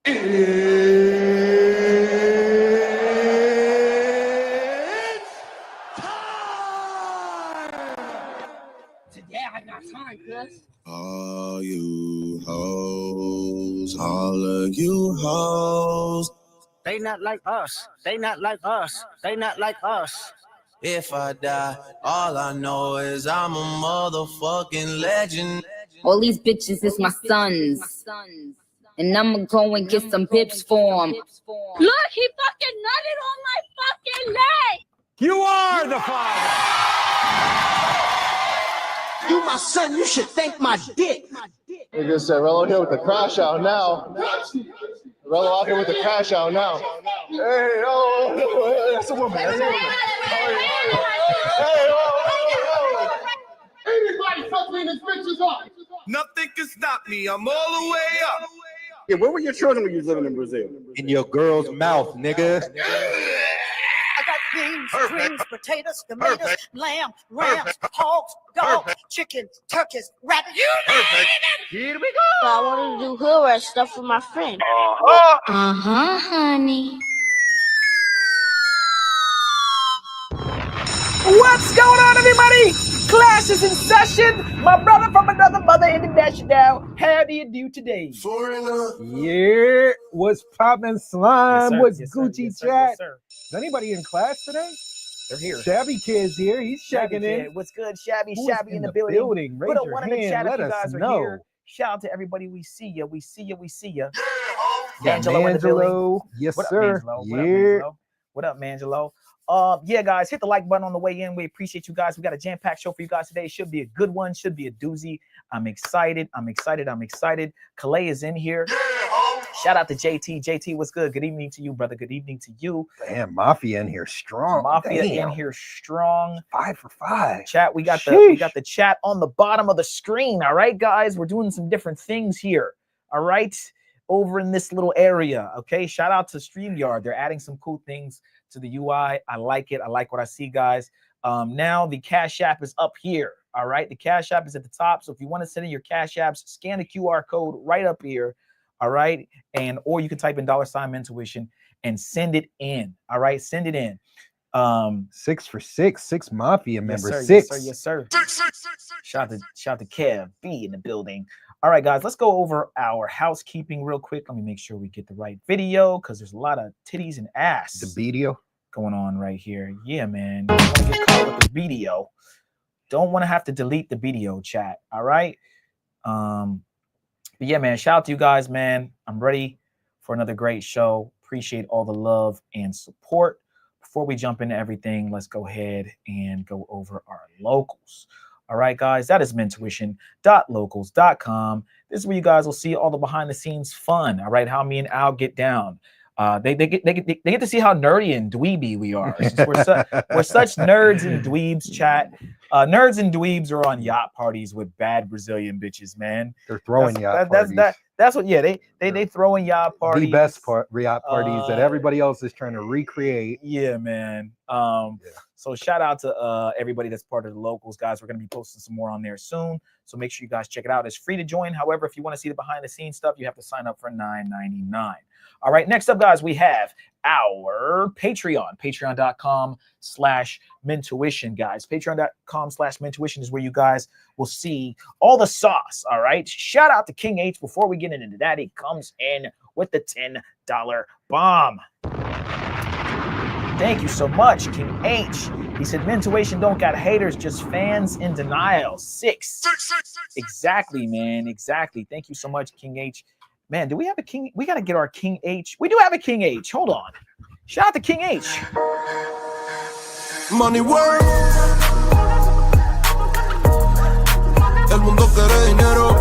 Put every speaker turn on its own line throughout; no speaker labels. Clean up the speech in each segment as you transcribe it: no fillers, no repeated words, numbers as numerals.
Today I got time, cuz.
All you hoes, all of you hoes.
They not like us. They not like us. They not like us.
If I die, all I know is I'm a motherfucking legend.
All these bitches is my sons. And I'ma go and get some pips for him. Look, he fucking nutted on my fucking leg.
You are the father.
You my son, you should thank my dick.
Nigga said, Rello here with the crash out now. Rello out here with the crash out now. Hey, oh, that's a woman. That's a woman. Hey, oh.
Anybody fuck me in this bitch's off.
Nothing can stop me. I'm all the way up.
Yeah, where were your children when you was living in Brazil?
In your girl's mouth, nigga.
I got beans, greens, potatoes, tomatoes, lamb, rams, hogs, dogs, chickens, turkeys, rabbits. You
Perfect. Here we go.
So I wanted to do hood rat stuff for my friend.
Honey.
What's going on, everybody? Class is in session. My brother from another mother international. How do you do today?
Yeah, what's poppin' slime?
Yes,
What's
yes, sir.
Gucci
Yes, sir.
chat?
Yes, sir.
Is anybody in class today?
They're here.
Shabby Kid's here. He's checking
Shabby
in.
Kid. What's good, Shabby?
Who is
Shabby in the building.
Raise
Put up
your
one in the
hand.
chat if
Let
you
us
guys are
know.
here. Shout out to everybody. We see you. We see you. We see you.
Yeah,
Angelo in the building.
Mangelo. Yes,
What up,
sir.
Mangelo? What up,
Yeah.
Mangelo? What up, Mangelo? Yeah, guys, hit the like button on the way in. We appreciate you guys. We got a jam-packed show for you guys today. Should be a good one. Should be a doozy. I'm excited. I'm excited. I'm excited. Calais is in here. Shout out to JT. JT, what's good? Good evening to you, brother. Good evening to you.
Damn, Mafia in here strong.
Mafia
Damn.
in here strong.
5 for 5.
Chat, we got the chat on the bottom of the screen. All right, guys, we're doing some different things here. All right, over in this little area. Okay, shout out to StreamYard. They're adding some cool things to the UI. I like it. I like what I see, guys. Now the Cash App is up here. All right, the Cash App is at the top. So if you want to send in your Cash Apps, scan the QR code right up here. All right, and or you can type in $Mentuition and send it in. All right, send it in.
6 for 6. 6 Mafia members.
Yes, sir.
6.
Yes, sir. Yes, sir. Shout out to Kev B in the building. All right, guys, let's go over our housekeeping real quick. Let me make sure we get the right video because there's a lot of titties and ass.
The video
going on right here. Yeah, man. You don't want to get caught with the video. Don't want to have to delete the video, chat. All right. But yeah, man, shout out to you guys, man. I'm ready for another great show. Appreciate all the love and support. Before we jump into everything, let's go ahead and go over our locals. All right, guys, that is mentuition.locals.com. This is where you guys will see all the behind the scenes fun. All right, how me and Al get down. They get to see how nerdy and dweeby we are. We're such nerds and dweebs, chat. Nerds and dweebs are on yacht parties with bad Brazilian bitches, man.
They're throwing yacht parties.
That's what. Yeah, they throwing yacht parties.
The best yacht parties that everybody else is trying to recreate.
Yeah, man. So shout out to everybody that's part of the locals, guys. We're gonna be posting some more on there soon. So make sure you guys check it out. It's free to join. However, if you want to see the behind the scenes stuff, you have to sign up for $9.99. All right, next up, guys, we have our Patreon, patreon.com/mentuition, guys. Patreon.com/mentuition is where you guys will see all the sauce. All right, shout out to King H. Before we get into that, he comes in with the $10 bomb. Thank you so much, King H. He said, Mentuition don't got haters, just fans in denial. 6. Exactly, man. Exactly. Thank you so much, King H. Man, do we have a King? We got to get our King H. We do have a King H. Hold on. Shout out to King H.
Money work. El mundo quiere dinero.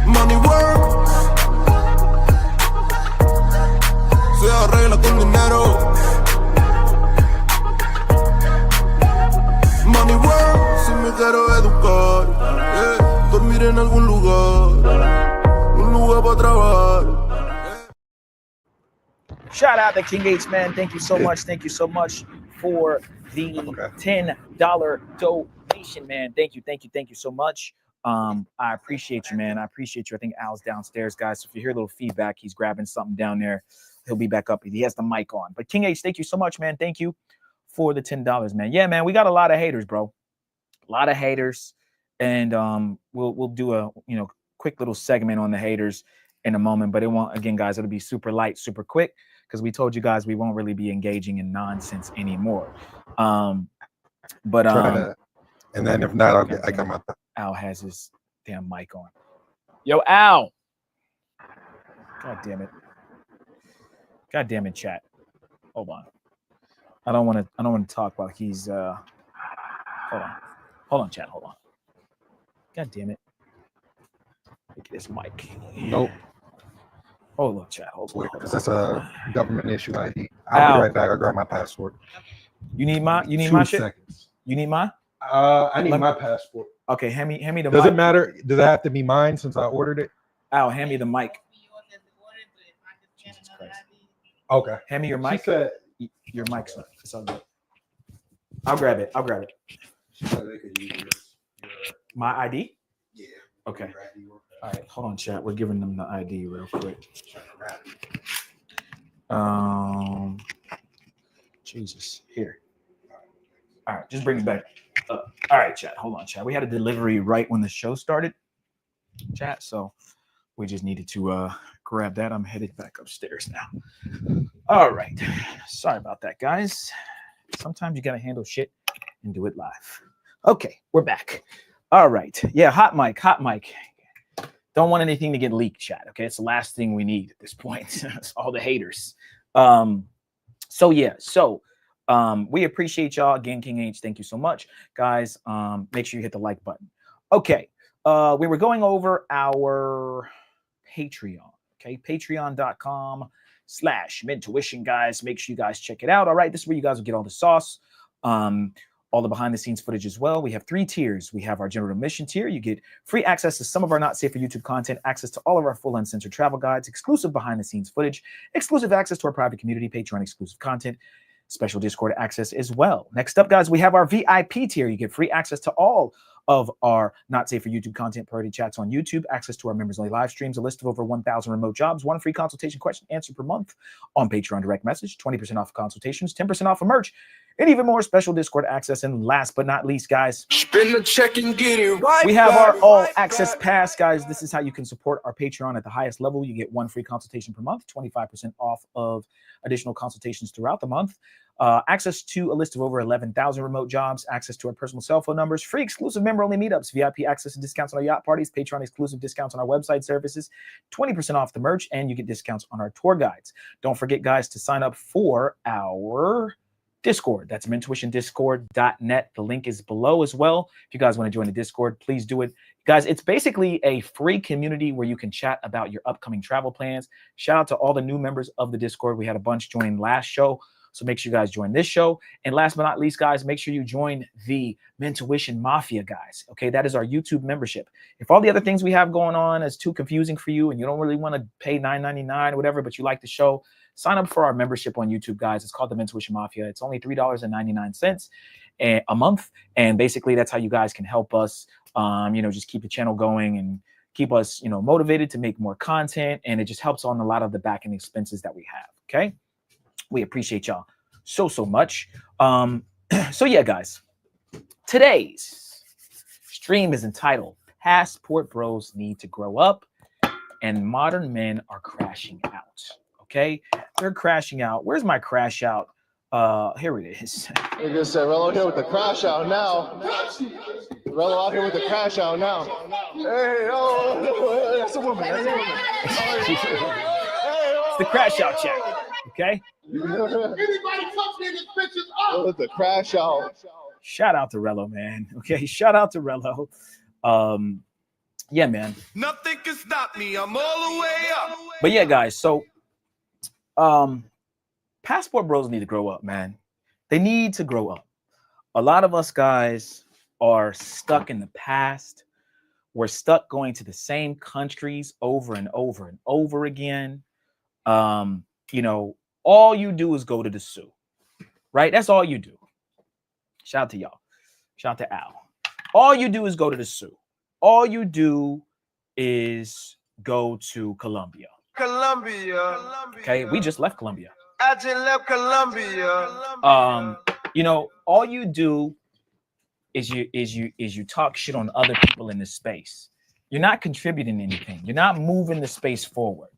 Money work. Se arregla con dinero. Money work. Si me quiero educar, dormir en algún lugar, un lugar para trabajar.
Shout out to King H, man. Thank you so much. Thank you so much for the $10 donation, man. Thank you. Thank you. Thank you so much. I appreciate you, man. I appreciate you. I think Al's downstairs, guys. So if you hear a little feedback, he's grabbing something down there. He'll be back up. He has the mic on. But King H, thank you so much, man. Thank you for the $10, man. Yeah, man, we got a lot of haters, bro. A lot of haters. And we'll do a quick little segment on the haters in a moment. But it won't, again, guys, it'll be super light, super quick, because we told you guys we won't really be engaging in nonsense anymore. And
then if not, I come out.
Al has his damn mic on. Yo, Al. God damn it, chat. Hold on. I don't want to talk while he's hold on, chat. Hold on. God damn it. Look at this mic.
Nope.
Hold on, chat. Hold on.
Because that's a government issue ID. I'll be right back. I'll grab my passport.
You need my shit?
Seconds.
You need mine?
I need my passport.
Okay, hand me the mic.
Does it matter? Does it have to be mine since I ordered it?
Al, hand me the mic. Jesus Christ.
Okay.
Hand me your mic.
She said
your mic's not. It's all good. I'll grab it. My ID?
Yeah.
Okay. All right. Hold on, chat. We're giving them the ID real quick. Jesus. Here. All right. Just bring it back. All right, chat. Hold on, chat. We had a delivery right when the show started, chat. So we just needed to grab that. I'm headed back upstairs now. All right. Sorry about that, guys. Sometimes you got to handle shit and do it live. Okay. We're back. All right. Yeah. Hot mic. Don't want anything to get leaked, chat. Okay. It's the last thing we need at this point. It's all the haters. We appreciate y'all again. King H, thank you so much, guys. Make sure you hit the like button. Okay. We were going over our Patreon. Okay. Patreon.com/midtuition, guys. Make sure you guys check it out. All right. This is where you guys will get all the sauce. All the behind the scenes footage as well. We have 3 tiers. We have our general admission tier. You get free access to some of our not safe for YouTube content, access to all of our full uncensored travel guides, exclusive behind the scenes footage, exclusive access to our private community, Patreon exclusive content, special Discord access as well. Next up, guys, we have our VIP tier. You get free access to all of our not safe for YouTube content, priority chats on YouTube, access to our members only live streams, a list of over 1,000 remote jobs, 1 free consultation question answer per month on Patreon direct message, 20% off consultations, 10% off of merch, and even more special Discord access. And last but not least, guys,
Spin the check and get it right.
we have our all access pass, guys. This is how you can support our Patreon at the highest level. You get 1 free consultation per month, 25% off of additional consultations throughout the month, access to a list of over 11,000 remote jobs, access to our personal cell phone numbers, free exclusive member-only meetups, VIP access and discounts on our yacht parties, Patreon exclusive discounts on our website services, 20% off the merch, and you get discounts on our tour guides. Don't forget, guys, to sign up for our Discord. That's mintuitiondiscord.net. The link is below as well. If you guys want to join the Discord, please do it. Guys, it's basically a free community where you can chat about your upcoming travel plans. Shout out to all the new members of the Discord. We had a bunch join last show, so make sure you guys join this show. And last but not least, guys, make sure you join the Mintuition Mafia, guys. Okay, that is our YouTube membership. If all the other things we have going on is too confusing for you and you don't really want to pay $9.99 or whatever, but you like the show, sign up for our membership on YouTube, guys. It's called the Mintuition Mafia. It's only $3.99 a month. And basically, that's how you guys can help us, just keep the channel going and keep us, motivated to make more content. And it just helps on a lot of the back end expenses that we have. Okay. We appreciate y'all so much. So yeah, guys, today's stream is entitled Passport Bros Need to Grow Up and Modern Men Are Crashing Out. Okay, they're crashing out. Where's my crash out? Here it is.
Like I said, Rello here with the crash out now. Rello out here with the crash out now. Hey, oh, that's a woman. That's a woman.
It's the crash out check. Okay.
Anybody touch me in this bitch's up.
With the crash out.
Shout out to Rello, man. Okay, shout out to Rello. Yeah, man.
Nothing can stop me. I'm all the way up.
But yeah, guys. So, passport bros need to grow up, man. They need to grow up. A lot of us guys are stuck in the past. We're stuck going to the same countries over and over and over again. All you do is go to the zoo, right? That's all you do. Shout out to y'all. Shout out to Al. All you do is go to the zoo. all you do is go to Colombia.
Colombia.
Okay, we just left Colombia.
I just left Colombia.
You know, all you do is you talk shit on other people in this space. You're not contributing anything. You're not moving the space forward.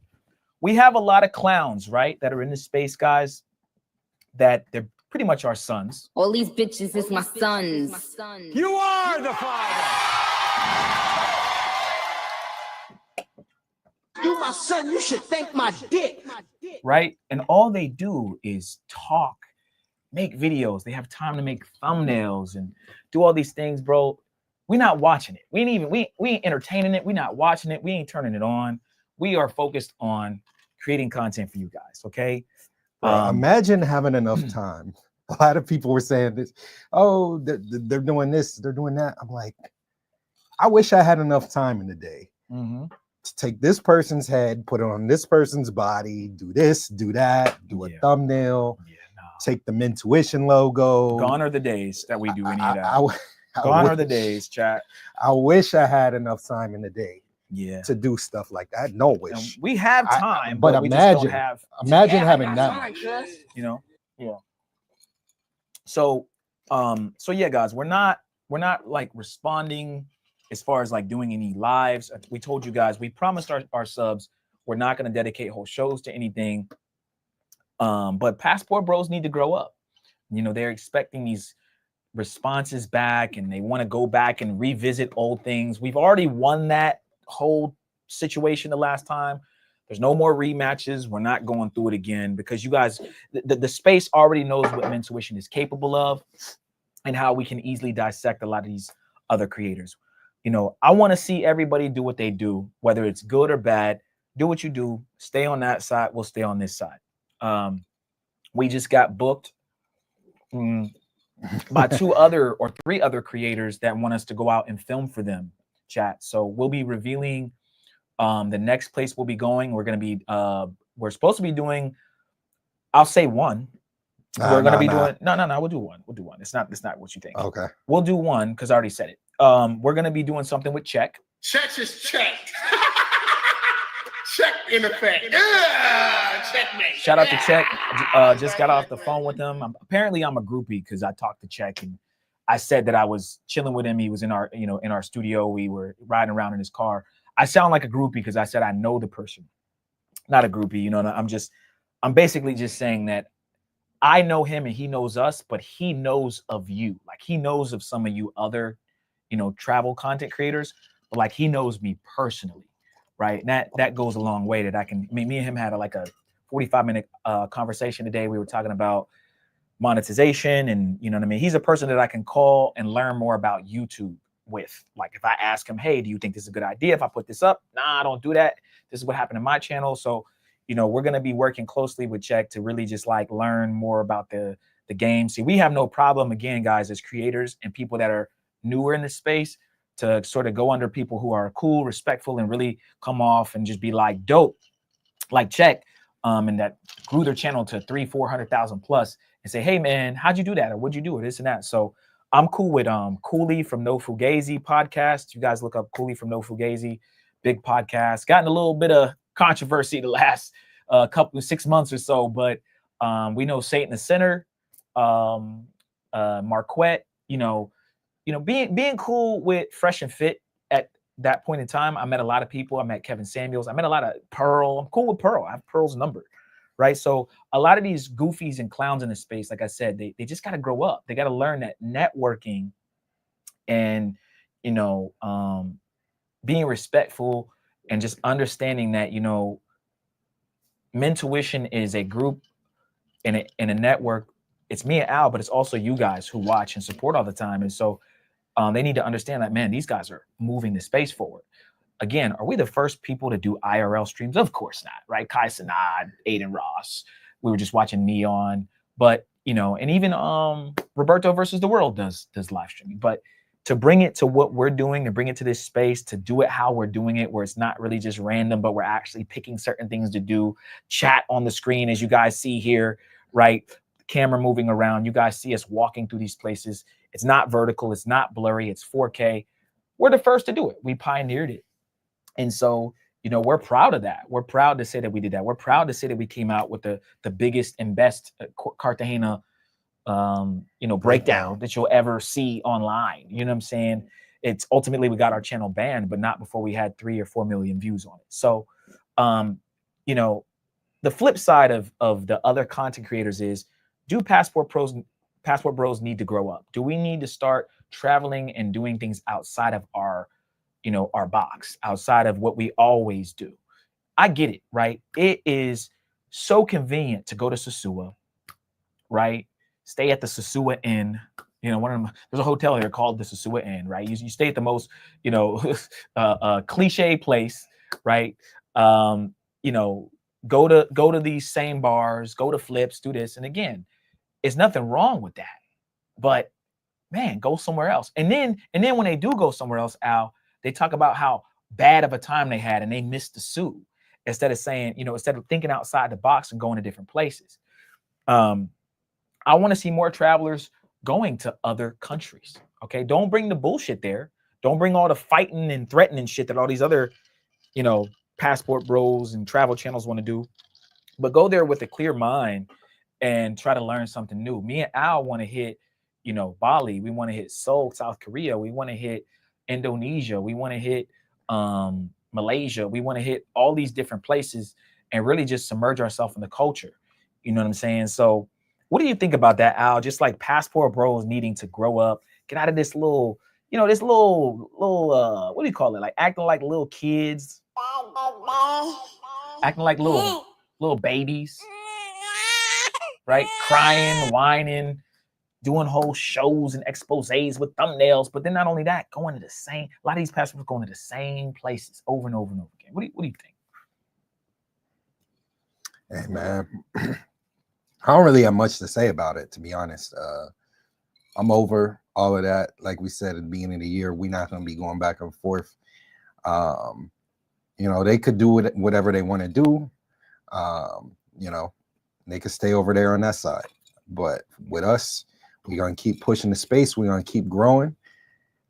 We have a lot of clowns, right, that are in this space, guys, that they're pretty much our sons.
All these bitches is my sons.
You are the father.
You my son, you should thank my dick.
Right? And all they do is talk, make videos. They have time to make thumbnails and do all these things, bro. We're not watching it. We ain't entertaining it. We're not watching it. We ain't turning it on. We are focused on creating content for you guys, okay?
Imagine having enough time. A lot of people were saying this. Oh, they're doing this, they're doing that. I'm like, I wish I had enough time in the day to take this person's head, put it on this person's body, do this, do that, do a thumbnail, take the Mentuition logo.
Gone are the days that we do any of that.
Gone
are the days, chat.
I wish I had enough time in the day.
Yeah,
to do stuff like that. No wish.
And we have time,
but
we
imagine,
just don't have.
Imagine having that.
You know, yeah. So yeah, guys, we're not like responding as far as like doing any lives. We told you guys, we promised our subs we're not going to dedicate whole shows to anything. But Passport Bros need to grow up. You know, they're expecting these responses back, and they want to go back and revisit old things. We've already won that whole situation the last time. There's no more rematches. We're not going through it again because you guys, the space already knows what Mentuition is capable of and how we can easily dissect a lot of these other creators. You know, I want to see everybody do what they do, whether it's good or bad. Do what you do. Stay on that side. We'll stay on this side. We just got booked by 2 other or 3 other creators that want us to go out and film for them, chat. So we'll be revealing the next place we'll be going. We're going to be we're supposed to be doing, I'll say 1. We're going to be doing no, we'll do 1. We'll do 1. It's not what you think. Okay. We'll do 1 because I already said it. We're going to be doing something with Check.
Check is checked. Check in effect. Yeah, checkmate.
Shout out to Check. Just got off the phone with him. Apparently I'm a groupie because I talked to Check and I said that I was chilling with him. He was in our, in our studio. We were riding around in his car. I sound like a groupie because I said I know the person, not a groupie. You know, I'm basically just saying that I know him and he knows us, but he knows of you. Like he knows of some of you other, travel content creators, but like he knows me personally, right? And that goes a long way. That me and him had a 45-minute conversation today. We were talking about monetization, and you know what I mean. He's a person that I can call and learn more about YouTube with. Like if I ask him, hey, do you think this is a good idea if I put this up? Nah, don't do that. This is what happened in my channel. So, we're going to be working closely with Check to really just learn more about the game. See, we have no problem, again, guys, as creators and people that are newer in the space, to sort of go under people who are cool, respectful, and really come off and just be dope, like Check, and that grew their channel to 300,000-400,000 plus, and say, hey man, how'd you do that? Or what'd you do? Or this and that. So I'm cool with Cooley from No Fugazi podcast. You guys look up Cooley from No Fugazi, big podcast. Gotten a little bit of controversy the last 6 months or so, but we know Satan the Sinner, Marquette, being cool with Fresh and Fit at that point in time. I met a lot of people. I met Kevin Samuels. I met a lot of Pearl. I'm cool with Pearl. I have Pearl's number, right? So a lot of these goofies and clowns in the space, like I said, they just got to grow up. They got to learn that networking and, being respectful and just understanding that, Mentuition is a group in a network. It's me and Al, but it's also you guys who watch and support all the time. And so they need to understand that, man, these guys are moving the space forward. Again, are we the first people to do IRL streams? Of course not, right? Kai Sanad, Aiden Ross. We were just watching Neon, but and even Roberto versus the World does live streaming. But to bring it to what we're doing, to bring it to this space, to do it how we're doing it, where it's not really just random, but we're actually picking certain things to do. Chat on the screen, as you guys see here, right? Camera moving around. You guys see us walking through these places. It's not vertical. It's not blurry. It's 4K. we're the first to do it. We pioneered it. And so, you know, we're proud of that. We're proud to say that we did that. We're proud to say that we came out with the biggest and best Cartagena, you know, breakdown that you'll ever see online. You know what I'm saying? It's ultimately we got our channel banned, but not before we had 3 or 4 million views on it. So, you know, the flip side of the other content creators is, do passport bros need to grow up? Do we need to start traveling and doing things outside of our, you know, our box, outside of what we always do? I get it, right? It is so convenient to go to Sosua, right? Stay at the Sosua Inn. You know, there's a hotel here called the Sosua Inn, right? You stay at the most, you know, cliche place, right? You know, go to these same bars, go to Flips, do this. And again, it's nothing wrong with that. But man, go somewhere else. And then when they do go somewhere else, Al, they talk about how bad of a time they had and they missed the suit, instead of saying, you know, instead of thinking outside the box and going to different places. I want to see more travelers going to other countries. Okay. Don't bring the bullshit there. Don't bring all the fighting and threatening shit that all these other, you know, passport bros and travel channels want to do. But go there with a clear mind and try to learn something new. Me and Al want to hit, you know, Bali. We want to hit Seoul, South Korea. We want to hit Indonesia. We want to hit Malaysia. We want to hit all these different places and really just submerge ourselves in the culture. You know what I'm saying? So what do you think about that, Al? Just like passport bros needing to grow up, get out of this little, you know, this little what do you call it? Like acting like little kids, acting like little babies, right? Crying, whining, doing whole shows and exposés with thumbnails. But then not only that, a lot of these passports going to the same places over and over and over again. What do you think?
Hey man, I don't really have much to say about it, to be honest. I'm over all of that. Like we said at the beginning of the year, we're not going to be going back and forth. You know, they could do whatever they want to do. You know, they could stay over there on that side. But with us, we're going to keep pushing the space. We're going to keep growing.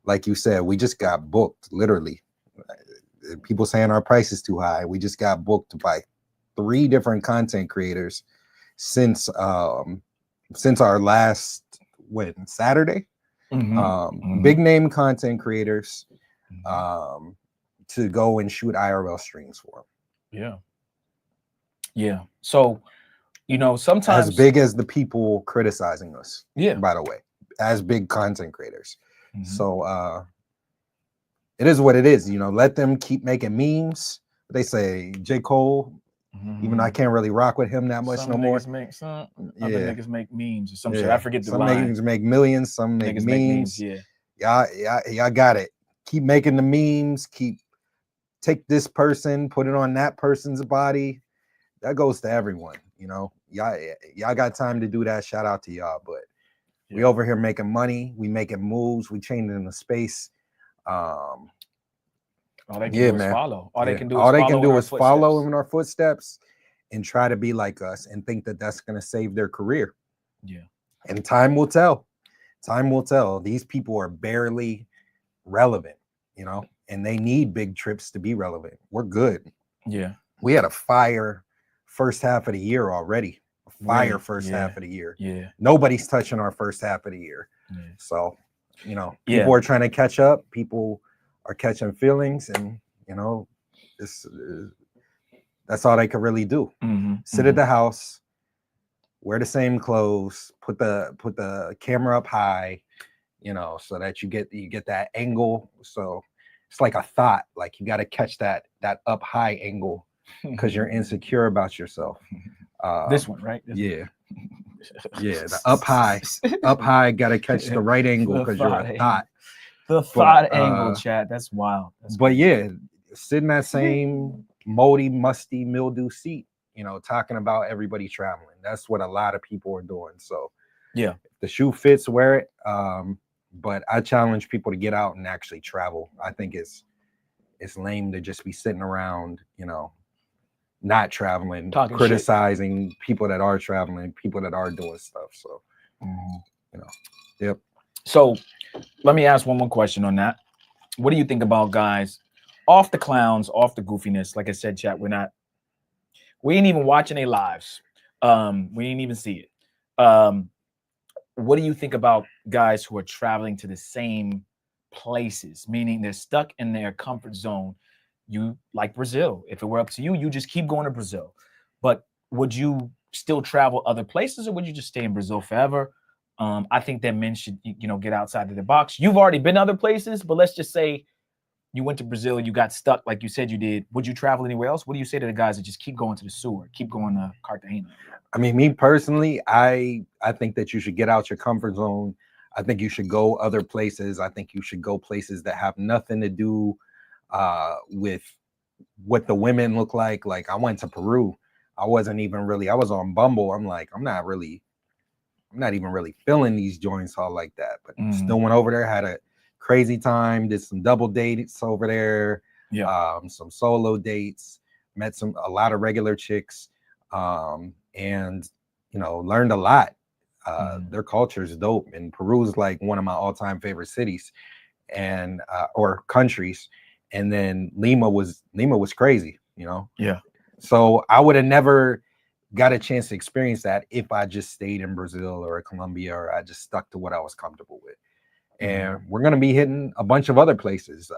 Like you said, we just got booked, literally. People saying our price is too high. We just got booked by 3 different content creators since our last Saturday. Big name content creators to go and shoot IRL streams for them.
Yeah. So, you know, sometimes
as big as the people criticizing us.
Yeah.
By the way, as big content creators. So it is what it is. You know, let them keep making memes. They say J. Cole. Even though I can't really rock with him that much
some
no more.
Other niggas make memes or some shit. I forget the
some
line.
Niggas make millions, some make memes.
Yeah.
Y'all got it. Keep making the memes. Take this person, put it on that person's body. That goes to everyone. You know, y'all got time to do that. Shout out to y'all. But we over here making money. We making moves. We changing the space.
All they can do is follow. All they can
do is follow in our footsteps and try to be like us and think that that's going to save their career.
Yeah.
And time will tell. Time will tell. These people are barely relevant, you know, and they need big trips to be relevant. We're good.
Yeah.
We had a fire first half of the year already. First half of the year.
Yeah.
Nobody's touching our first half of the year.
Yeah.
So, you know, people are trying to catch up. People are catching feelings, and you know, that's all they could really do. Sit at the house, wear the same clothes, put the camera up high, you know, so that you get that angle. So it's like a thought, like you got to catch that up high angle because you're insecure about yourself.
This one, right?
Yeah, the up high got to catch the right angle because you're a thought.
The thought angle, chat. That's wild.
Sit in that same moldy, musty, mildew seat, you know, talking about everybody traveling. That's what a lot of people are doing. So,
yeah,
if the shoe fits, wear it. But I challenge people to get out and actually travel. I think it's lame to just be sitting around, you know, not traveling,
talking
criticizing people that are traveling, people that are doing stuff. So, you know, yep.
So let me ask one more question on that. what do you think about, guys? Off the clowns, off the goofiness. Like I said, chat, we ain't even watching their lives. We ain't even see it. What do you think about guys who are traveling to the same places, meaning they're stuck in their comfort zone? You like Brazil. If it were up to you, you just keep going to Brazil. But would you still travel other places, or would you just stay in Brazil forever? I think that men should, get outside of the box. You've already been other places, but let's just say you went to Brazil, you got stuck like you said you did. Would you travel anywhere else? What do you say to the guys that just keep going to the sewer, keep going to Cartagena?
I mean, me personally, I think that you should get out your comfort zone. I think you should go other places. I think you should go places that have nothing to do with what the women look like. Like, I went to Peru. I was on Bumble. I'm like, I'm not even really feeling these joints all like that. But still went over there, had a crazy time, did some double dates over there, some solo dates, met a lot of regular chicks, and learned a lot. Their culture is dope, and Peru is like one of my all-time favorite cities and or countries. And then Lima was crazy, so I would have never got a chance to experience that if I just stayed in Brazil or Colombia, or I just stuck to what I was comfortable with. And we're going to be hitting a bunch of other places.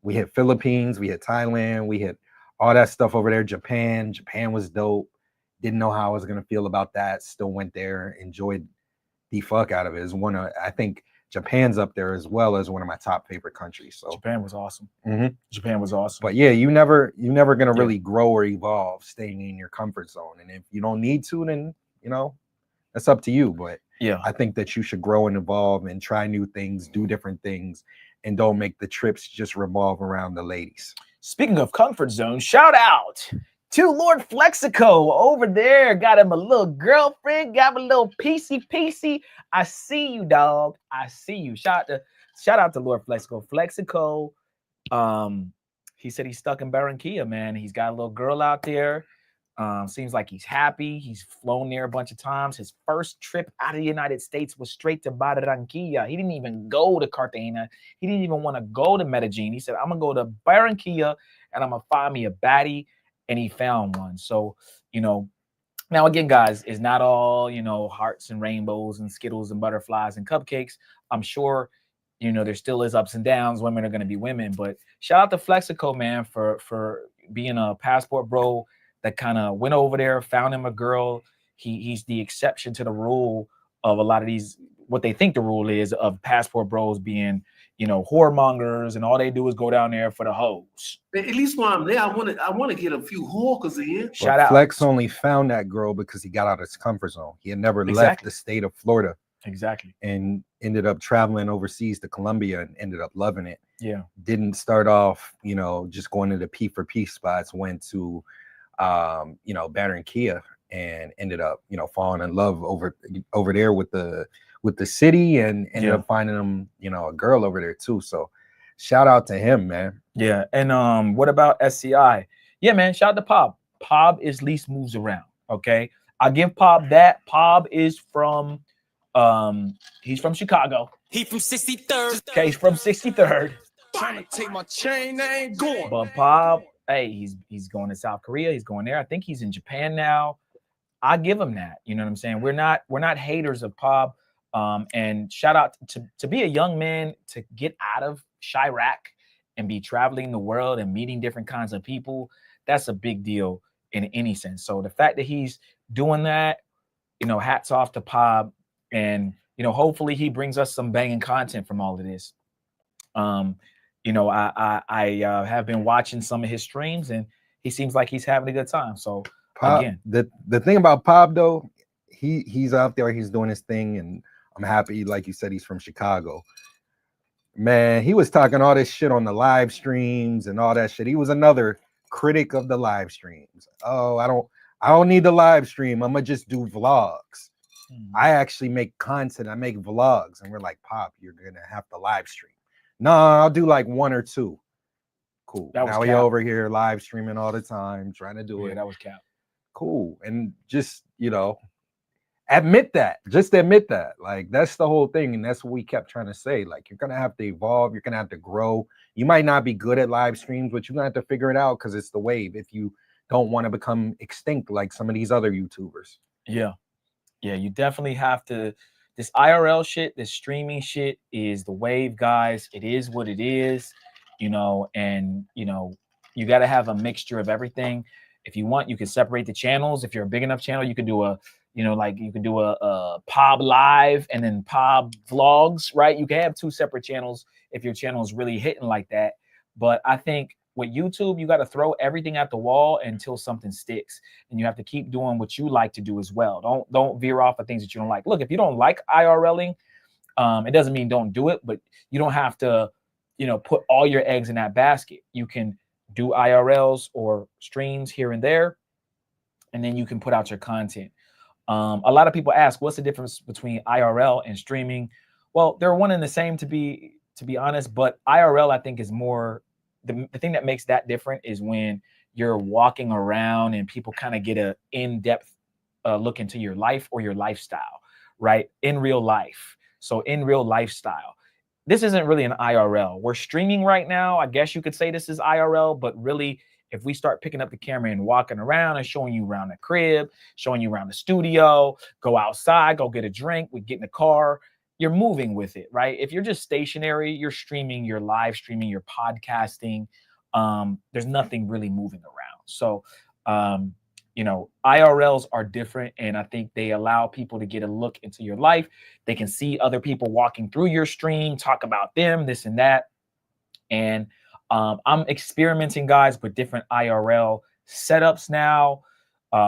We hit Philippines, we hit Thailand, we hit all that stuff over there. Japan was dope. Didn't know how I was going to feel about that. Still went there, enjoyed the fuck out of it. I think Japan's up there as well as one of my top favorite countries. So
Japan was awesome. Japan was awesome.
But yeah, you're never going to really grow or evolve staying in your comfort zone. And if you don't need to, then, that's up to you. But
yeah,
I think that you should grow and evolve and try new things, do different things, and don't make the trips just revolve around the ladies.
Speaking of comfort zone, shout out to Lord Flexico over there. Got him a little girlfriend, got him a little PC. I see you, dog. I see you. Shout out to Lord Flexico. Flexico, he said he's stuck in Barranquilla, man. He's got a little girl out there. Seems like he's happy. He's flown there a bunch of times. His first trip out of the United States was straight to Barranquilla. He didn't even go to Cartagena. He didn't even want to go to Medellin. He said, I'm going to go to Barranquilla and I'm going to find me a baddie. And he found one. So, now again, guys, it's not all, hearts and rainbows and Skittles and butterflies and cupcakes. I'm sure, there still is ups and downs. Women are going to be women. But shout out to Flexico, man, for being a passport bro that kind of went over there, found him a girl. He's the exception to the rule of a lot of these, what they think the rule is of passport bros being, whoremongers, and all they do is go down there for the hoes.
At least while I'm there, I want to get a few hawkers in.
Shout out.
Flex only found that girl because he got out of his comfort zone. He had never left the state of Florida.
Exactly.
And ended up traveling overseas to Colombia and ended up loving it.
Yeah.
Didn't start off, just going to the P for P spots, went to Barranquilla and ended up, falling in love over there with the city, and ended up finding him, a girl over there too. So shout out to him, man.
Yeah. And what about SCI? Yeah, man. Shout out to Pob. Pob is least moves around. Okay. I'll give Pob that. Pob is from he's from Chicago.
He from 63rd.
Okay, he's from 63rd.
Trying to take my chain, I ain't going.
But Pob, hey, he's going to South Korea. He's going there. I think he's in Japan now. I give him that. You know what I'm saying? We're not haters of Pob. And shout out to be a young man, to get out of Chirac and be traveling the world and meeting different kinds of people. That's a big deal in any sense. So the fact that he's doing that, hats off to Pob. And, hopefully he brings us some banging content from all of this. I have been watching some of his streams, and he seems like he's having a good time. So
Pob,
again,
the thing about Pob though, he's out there, he's doing his thing, and I'm happy. Like you said, he's from Chicago. Man, he was talking all this shit on the live streams and all that shit. He was another critic of the live streams. Oh, I don't need the live stream. I'm gonna just do vlogs. I actually make content. I make vlogs. And we're like, Pop, you're gonna have to live stream. No, I'll do like one or two. Cool. Now we over here live streaming all the time, trying to do it.
That was cap.
Cool. And just, admit that. Just admit that. Like, that's the whole thing. And that's what we kept trying to say. Like, you're going to have to evolve. You're going to have to grow. You might not be good at live streams, but you're going to have to figure it out because it's the wave if you don't want to become extinct like some of these other YouTubers.
Yeah. Yeah, you definitely have to. This IRL shit, this streaming shit is the wave, guys. It is what it is, you know, and, you know, you got to have a mixture of everything. If you want, you can separate the channels. If you're a big enough channel, you can do a, you know, like you can do a Pob Live and then Pob Vlogs, right? You can have 2 separate channels if your channel is really hitting like that. But I think with YouTube, you got to throw everything at the wall until something sticks, and you have to keep doing what you like to do as well. Don't veer off of things that you don't like. Look, if you don't like IRLing, it doesn't mean don't do it, but you don't have to, you know, put all your eggs in that basket. You can do IRLs or streams here and there, and then you can put out your content. A lot of people ask, what's the difference between IRL and streaming? Well, they're one and the same, to be honest, but IRL I think is more. The thing that makes that different is when you're walking around and people kind of get a in-depth look into your life or your lifestyle, right? In real life. So in real lifestyle, this isn't really an IRL. We're streaming right now. I guess you could say this is IRL, but really, if we start picking up the camera and walking around and showing you around the crib, showing you around the studio, go outside, go get a drink, we get in the car, you're moving with it, right? If you're just stationary, you're streaming, you're live streaming, you're podcasting. There's nothing really moving around. So, you know, IRLs are different, and I think they allow people to get a look into your life. They can see other people walking through your stream, talk about them, this and that. And I'm experimenting, guys, with different IRL setups now.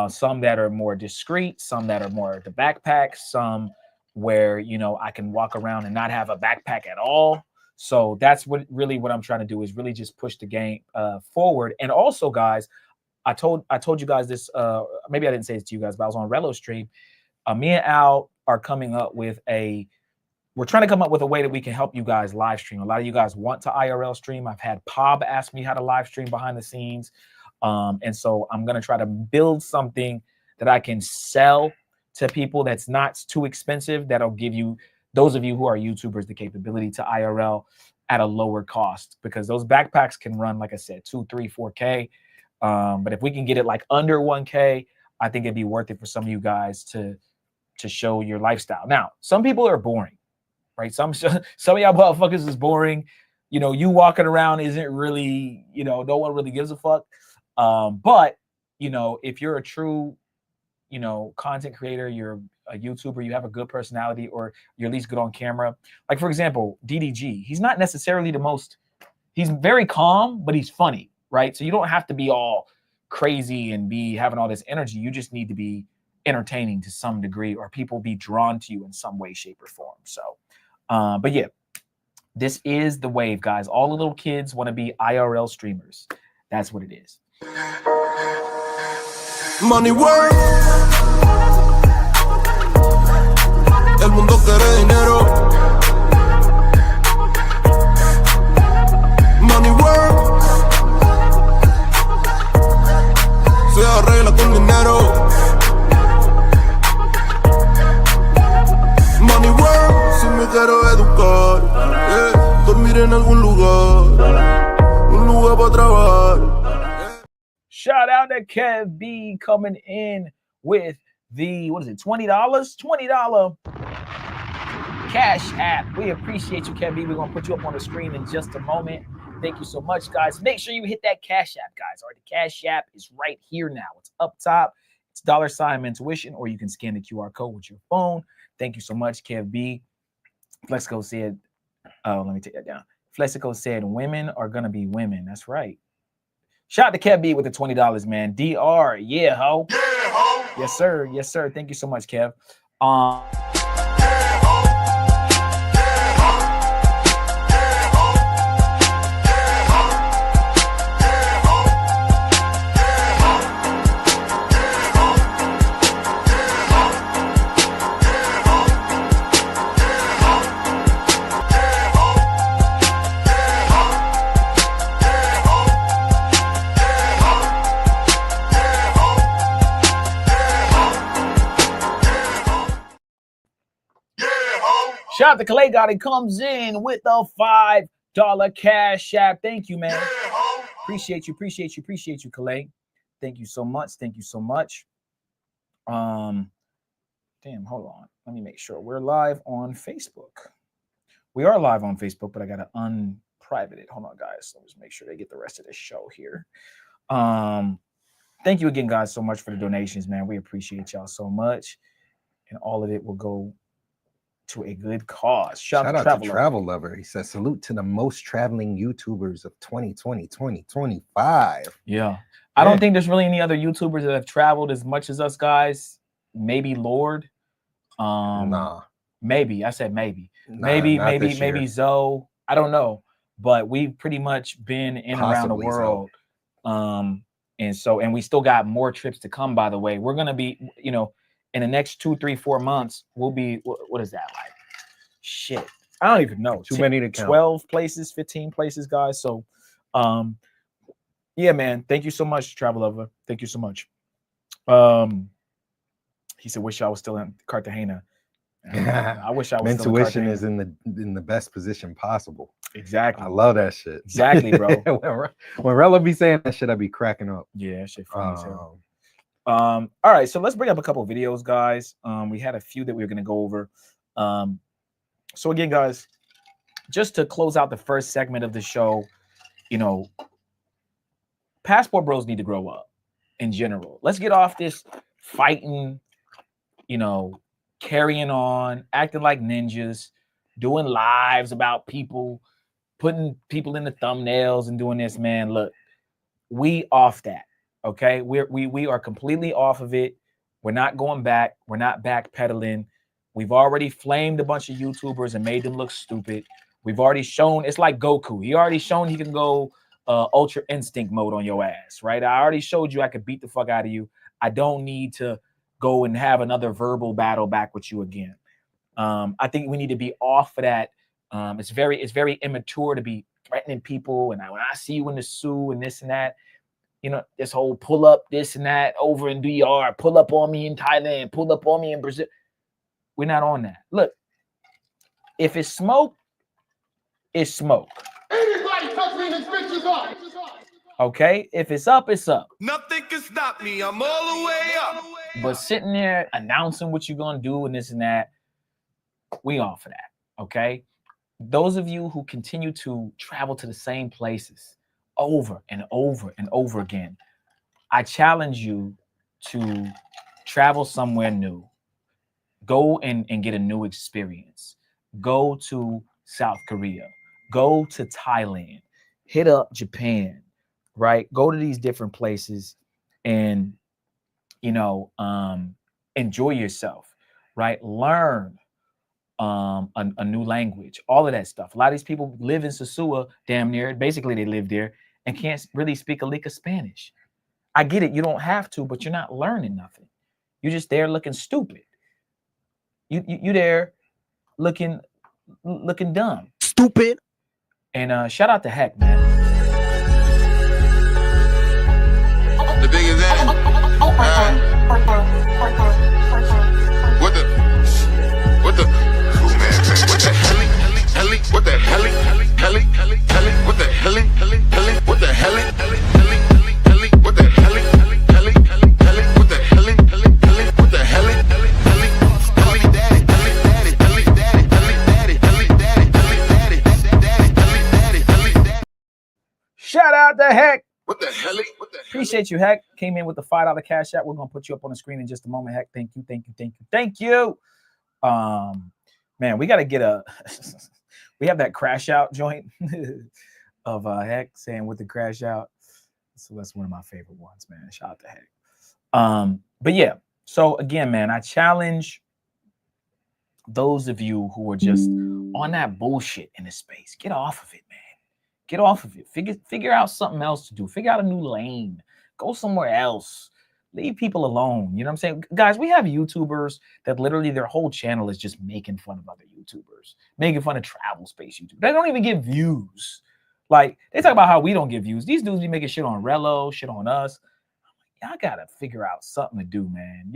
Some that are more discreet, some that are more the backpack, some where, you know, I can walk around and not have a backpack at all. So that's what I'm trying to do, is really just push the game forward. And also, guys, I told you guys this, maybe I didn't say it to you guys, but I was on Relo's stream. Me and Al are coming up with we're trying to come up with a way that we can help you guys live stream. A lot of you guys want to IRL stream. I've had Pob ask me how to live stream behind the scenes. And so I'm going to try to build something that I can sell to people that's not too expensive, that'll give you, those of you who are YouTubers, the capability to IRL at a lower cost, because those backpacks can run, like I said, 2, 3, 4K. But if we can get it like under 1K, I think it'd be worth it for some of you guys to show your lifestyle. Now, some people are boring, right? Some of y'all motherfuckers is boring. You know, you walking around isn't really, you know, no one really gives a fuck. But, you know, if you're a true, you know, content creator, you're a YouTuber, you have a good personality, or you're at least good on camera. Like, for example, DDG, he's not necessarily he's very calm, but he's funny, right? So you don't have to be all crazy and be having all this energy. You just need to be entertaining to some degree, or people be drawn to you in some way, shape, or form. So, but yeah, this is the wave, guys. All the little kids want to be IRL streamers. That's what it is.
Money work. El mundo quiere dinero. Money work. Se arregla con dinero. Money work. Si me quiero educar, dormir en algún lugar, un lugar para trabajar.
Shout out to Kev B coming in with the, what is it, $20? $20 Cash App. We appreciate you, Kev B. We're going to put you up on the screen in just a moment. Thank you so much, guys. Make sure you hit that Cash App, guys. All right, the Cash App is right here now. It's up top. It's $Mentuition, or you can scan the QR code with your phone. Thank you so much, Kev B. Flexico said, oh, let me take that down. Flexico said, women are going to be women. That's right. Shout out to Kev B with the $20, man. DR, yeah, ho. Yeah, ho. Yes, sir. Yes, sir. Thank you so much, Kev. Shout out to Collab God. He comes in with the $5 cash app. Thank you, man. Appreciate you, Collab. Thank you so much. Thank you so much. Damn, hold on. Let me make sure we're live on Facebook. We are live on Facebook, but I gotta unprivate it. Hold on, guys. Let me just make sure they get the rest of this show here. Thank you again, guys, so much for the donations, man. We appreciate y'all so much, and all of it will go to a good cause. Shout out to
Travel Lover. He says, salute to the most traveling YouTubers of 2020, 2025.
Yeah. I don't think there's really any other YouTubers that have traveled as much as us guys. Maybe Lord.
Nah.
Maybe. I said maybe.
Nah,
maybe Zoe. I don't know. But we've pretty much been in around the world. And we still got more trips to come, by the way. We're gonna be, you know, in the next 2, 3, 4 months, we'll be, what is that like? Shit. I don't even know.
Too many to count.
12 places, 15 places, guys. So yeah, man. Thank you so much, Travel Lover. Thank you so much. He said, wish I was still in Cartagena. I wish I was still in
Intuition
Cartagena.
is in the best position possible.
Exactly.
I love that shit.
Exactly, bro.
when Rella be saying that shit, I be cracking up.
Yeah, that shit funny as hell. All right, so let's bring up a couple of videos, guys. We had a few that we were going to go over. So again, guys, just to close out the first segment of the show, you know, passport bros need to grow up in general. Let's get off this fighting, you know, carrying on, acting like ninjas, doing lives about people, putting people in the thumbnails and doing this, man. Look, we off that. Okay, we are completely off of it. We're not going back. We're not backpedaling. We've already flamed a bunch of YouTubers and made them look stupid. We've already shown, it's like Goku. He already shown he can go Ultra Instinct mode on your ass, right? I already showed you I could beat the fuck out of you. I don't need to go and have another verbal battle back with you again. I think we need to be off of that. It's very immature to be threatening people. And when I see you in the zoo and this and that, you know, this whole pull up this and that over in DR, pull up on me in Thailand, pull up on me in Brazil. We're not on that. Look, if it's smoke, it's smoke.
Anybody touch me, this bitch is up.
Okay, if it's up, it's up.
Nothing can stop me. I'm all the way up.
But sitting there announcing what you're gonna do and this and that, we off of that. Okay. Those of you who continue to travel to the same places over and over and over again, I challenge you to travel somewhere new. Go and get a new experience. Go to South Korea. Go to Thailand. Hit up Japan, right? Go to these different places and, you know, enjoy yourself, right? Learn a new language, all of that stuff. A lot of these people live in Sosua, damn near, basically they live there and can't really speak a lick of Spanish. I get it, you don't have to, but you're not learning nothing. You're just there looking stupid. You there looking dumb.
Stupid.
And shout out to Heck, man.
The thing is that what the what the heli what the heli what the heli what the heli what the heli what the heli what the heli
Shout out to Heck.
what the heli what the
Appreciate you, Heck. Came in with the $5 cash app. We're gonna put you up on the screen in just a moment, Heck. Thank you. Man, we gotta get we have that crash out joint of Heck saying with the crash out. So that's one of my favorite ones, man. Shout out to Heck. But yeah, so again, man, I challenge those of you who are just on that bullshit in the space. Get off of it, man. Get off of it. Figure out something else to do. Figure out a new lane. Go somewhere else. Leave people alone. You know what I'm saying? Guys, we have YouTubers that literally their whole channel is just making fun of other YouTubers, making fun of travel space YouTubers. They don't even get views. Like, they talk about how we don't get views. These dudes be making shit on Rello, shit on us. Y'all gotta figure out something to do, man.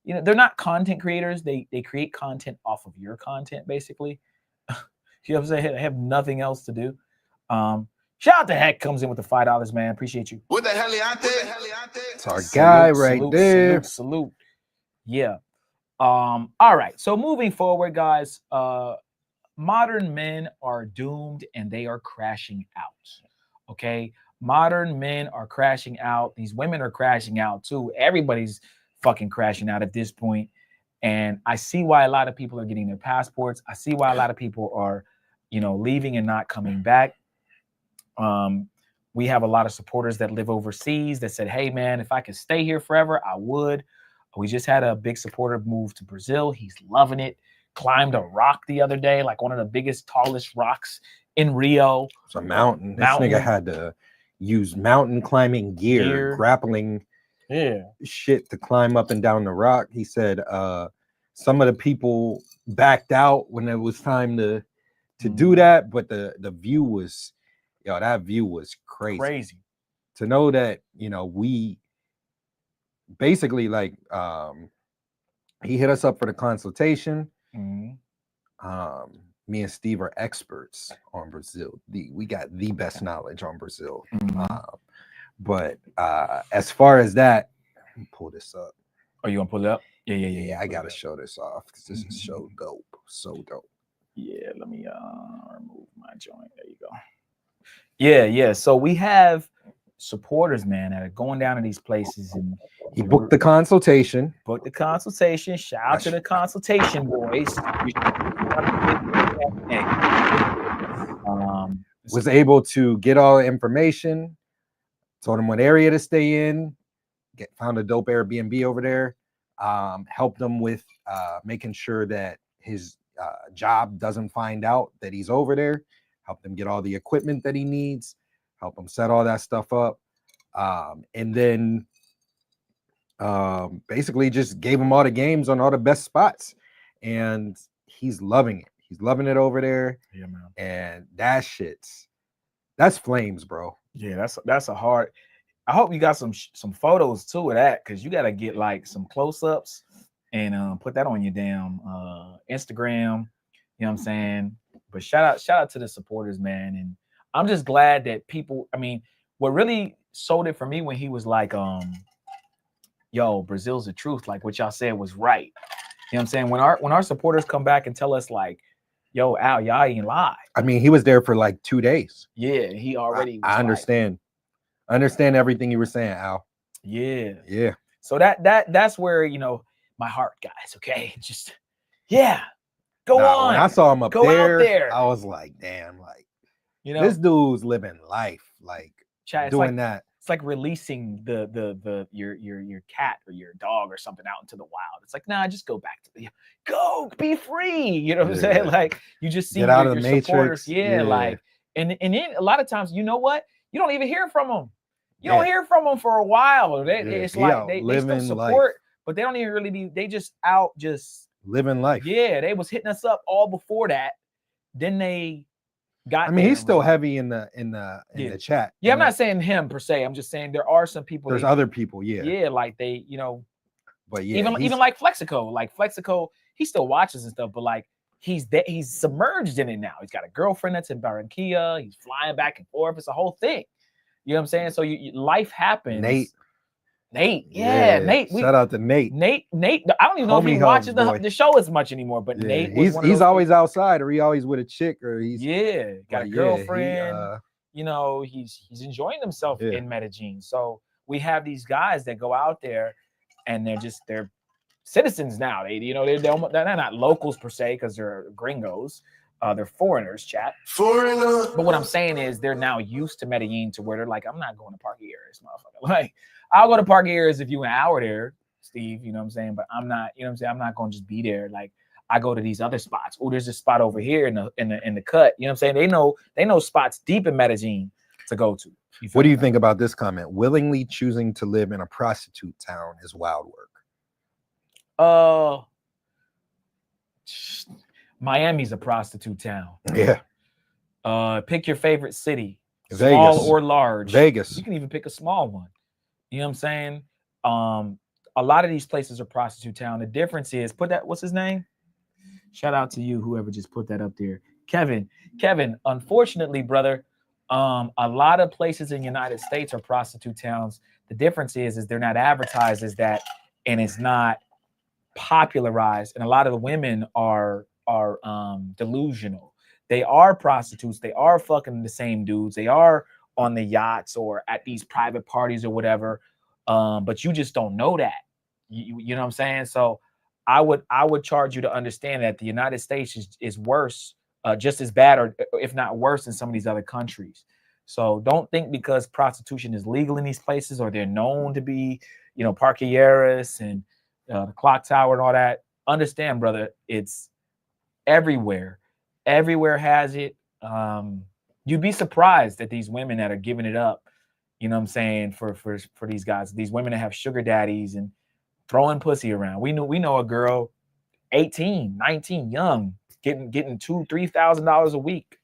you know, they're not content creators. They create content off of your content, basically. You know what I'm saying? They have nothing else to do. Shout out to Heck comes in with the $5, man. Appreciate you.
What the hell,
It's our guy right
salute,
there.
Salute. Yeah. All right. So moving forward, guys, modern men are doomed and they are crashing out. Okay. Modern men are crashing out. These women are crashing out too. Everybody's fucking crashing out at this point. And I see why a lot of people are getting their passports. I see why a lot of people are, you know, leaving and not coming back. We have a lot of supporters that live overseas that said, hey, man, if I could stay here forever, I would. We just had a big supporter move to Brazil. He's loving it. Climbed a rock the other day, like one of the biggest, tallest rocks in Rio.
It's a mountain. This nigga had to use mountain climbing gear, grappling shit to climb up and down the rock. He said some of the people backed out when it was time to do that, but the view was, that view was crazy. To know that, we basically like he hit us up for the consultation. Me and Steve are experts on Brazil. We got the best knowledge on Brazil. But as far as that, let me pull this up.
Oh, you gonna pull it up? Yeah.
I gotta show this off because this is so dope. So dope.
Yeah, let me remove my joint. There you go. Yeah. So we have supporters, man, that are going down to these places, and
he booked the consultation.
Shout out to the consultation boys.
Was able to get all the information, told him what area to stay in, found a dope Airbnb over there, helped him with making sure that his job doesn't find out that he's over there, helped him get all the equipment that he needs, help him set all that stuff up, and then basically just gave him all the games on all the best spots, and he's loving it. He's loving it over there.
Yeah, man.
And that's flames, bro.
Yeah, that's a hard. I hope you got some photos too of that, because you got to get like some close-ups and put that on your damn Instagram. You know what I'm saying? But shout out to the supporters, man. And I'm just glad that people, I mean, what really sold it for me when he was like, yo, Brazil's the truth. Like what y'all said was right. You know what I'm saying? When our supporters come back and tell us like, yo, Al, y'all ain't lie.
I mean, he was there for like 2 days.
Yeah, he already.
I understand. I understand everything you were saying, Al.
Yeah. So that's where, my heart, guys. Okay, just go on.
When I saw him up
Go out there.
I was like, damn, like, this dude's living life, like doing that.
It's like releasing your cat or your dog or something out into the wild. It's like, nah, just go back to go be free. You know what I'm saying? Like you just see
get out of the matrix.
Supporters. Yeah, like and then a lot of times, you know what? You don't even hear from them. You don't hear from them for a while. It's like they still support, but they don't even really be. They just out just
living life.
Yeah, they was hitting us up all before that. Then they got.
I mean, he's still heavy in the chat.
Yeah, I'm not saying him per se. I'm just saying there are some people.
There's other people. Yeah,
like they,
But yeah,
even like Flexico. Like Flexico, he still watches and stuff, but like he's submerged in it now. He's got a girlfriend that's in Barranquilla. He's flying back and forth. It's a whole thing. You know what I'm saying? So life happens. Nate, Nate.
Shout out to Nate.
Nate. I don't even know if he watches the show as much anymore. But Nate,
he's always outside, or he always with a chick, or he's
got a girlfriend. He's enjoying himself in Medellin. So we have these guys that go out there, and they're citizens now. They're not locals per se because they're gringos. They're foreigners, chat.
Foreigner.
But what I'm saying is they're now used to Medellin to where they're like, I'm not going to party areas, motherfucker. Like, I'll go to party areas if you an hour there, Steve. You know what I'm saying? But I'm not. You know what I'm saying? I'm not going to just be there. Like, I go to these other spots. Oh, there's a spot over here in the cut. You know what I'm saying? They know spots deep in Medellin to go to.
What do you think about this comment? Willingly choosing to live in a prostitute town is wild work.
Miami's a prostitute town.
Yeah.
Pick your favorite city,
Vegas.
Small or large.
Vegas.
You can even pick a small one. You know what I'm saying? a lot of these places are prostitute town. The difference is, what's his name? Shout out to you, whoever just put that up there. Kevin, unfortunately, brother, a lot of places in the United States are prostitute towns. The difference is they're not advertised as that, and it's not popularized. And a lot of the women are delusional. They are prostitutes. They are fucking the same dudes. They are on the yachts or at these private parties or whatever. But you just don't know that. You know what I'm saying? So I would charge you to understand that the United States is worse, just as bad, or if not worse, than some of these other countries. So don't think because prostitution is legal in these places, or they're known to be, Parquilleras and the Clock Tower and all that. Understand, brother, it's everywhere. Everywhere has it. You'd be surprised at these women that are giving it up. You know what I'm saying? For these guys, these women that have sugar daddies and throwing pussy around. We know a girl, 18, 19, young, getting $2,000-$3,000 a week.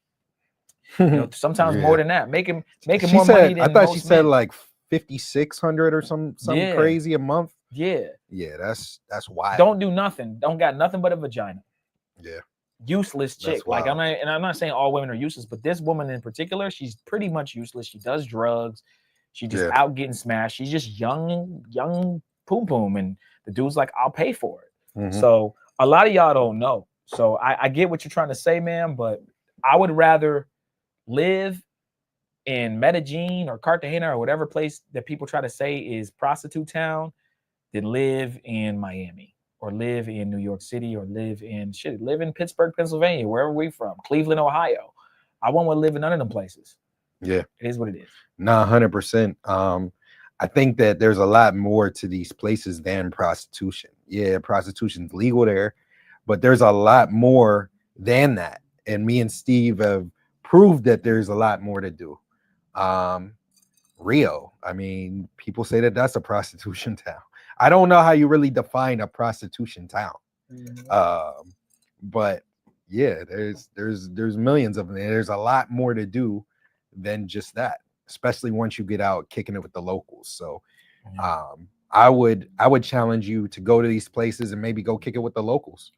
Sometimes more than that. Making more money than
I thought
most
she said
men.
like 5,600 or something crazy a month.
Yeah,
that's wild.
Don't do nothing. Don't got nothing but a vagina.
Yeah,
useless chick. Like I'm not saying all women are useless, but this woman in particular, she's pretty much useless. She does drugs. She just out getting smashed. She's just young poom, and the dude's like, I'll pay for it.
Mm-hmm.
So a lot of y'all don't know. So I get what you're trying to say, man, but I would rather live in Medellin or Cartagena or whatever place that people try to say is prostitute town than live in Miami or live in New York City or live in Pittsburgh, Pennsylvania, wherever we from, Cleveland, Ohio. I won't want to live in none of them places.
Yeah,
it is what it is.
Nah, 100%. I think that there's a lot more to these places than prostitution. Yeah, prostitution's legal there, but there's a lot more than that. And me and Steve have proved that there's a lot more to do. Rio, I mean, people say that that's a prostitution town. I don't know how you really define a prostitution town. But yeah, there's millions of them. There's a lot more to do than just that, especially once you get out kicking it with the locals. So I would challenge you to go to these places and maybe go kick it with the locals.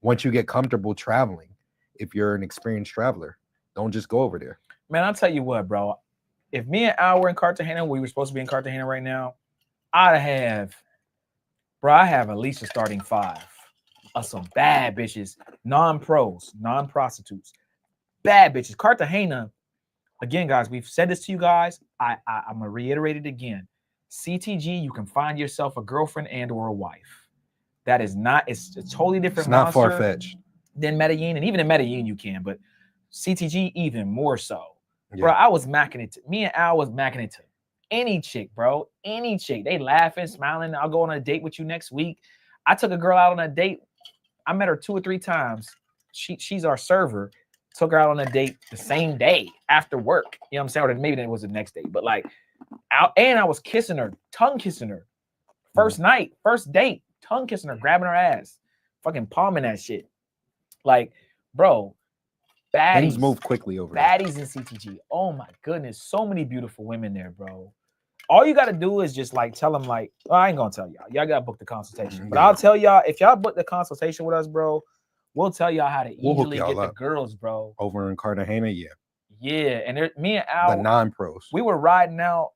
Once you get comfortable traveling, if you're an experienced traveler, don't just go over there.
Man, I'll tell you what, bro. If me and Al were in Cartagena, we were supposed to be in Cartagena right now, I have at least a starting 5 of some bad bitches, non-pros, non-prostitutes, bad bitches. Cartagena, again, guys, we've said this to you guys. I'm gonna reiterate it again. CTG, you can find yourself a girlfriend and or a wife. That is not, it's a totally different.
It's not far-fetched
than Medellin, and even in Medellin you can, but CTG even more so.
Yeah.
Bro, I was macking it. Me and Al was macking it to any chick, bro. Any chick. They laughing, smiling. I'll go on a date with you next week. I took a girl out on a date. I met her 2 or 3 times. She's our server. Took her out on a date the same day after work. You know what I'm saying? Or maybe it was the next day. But like, I was kissing her, tongue kissing her. First night, first date, tongue kissing her, grabbing her ass, fucking palming that shit. Like, bro, baddies.
Things move quickly over
baddies there. In CTG. Oh my goodness. So many beautiful women there, bro. All you got to do is just like tell them, like, well, I ain't going to tell y'all. Y'all got to book the consultation. But I'll tell y'all, if y'all book the consultation with us, bro, we'll tell y'all how to easily get the girls, bro.
Over in Cartagena, yeah.
Yeah. And me and Al,
the non-pros.
We were riding out.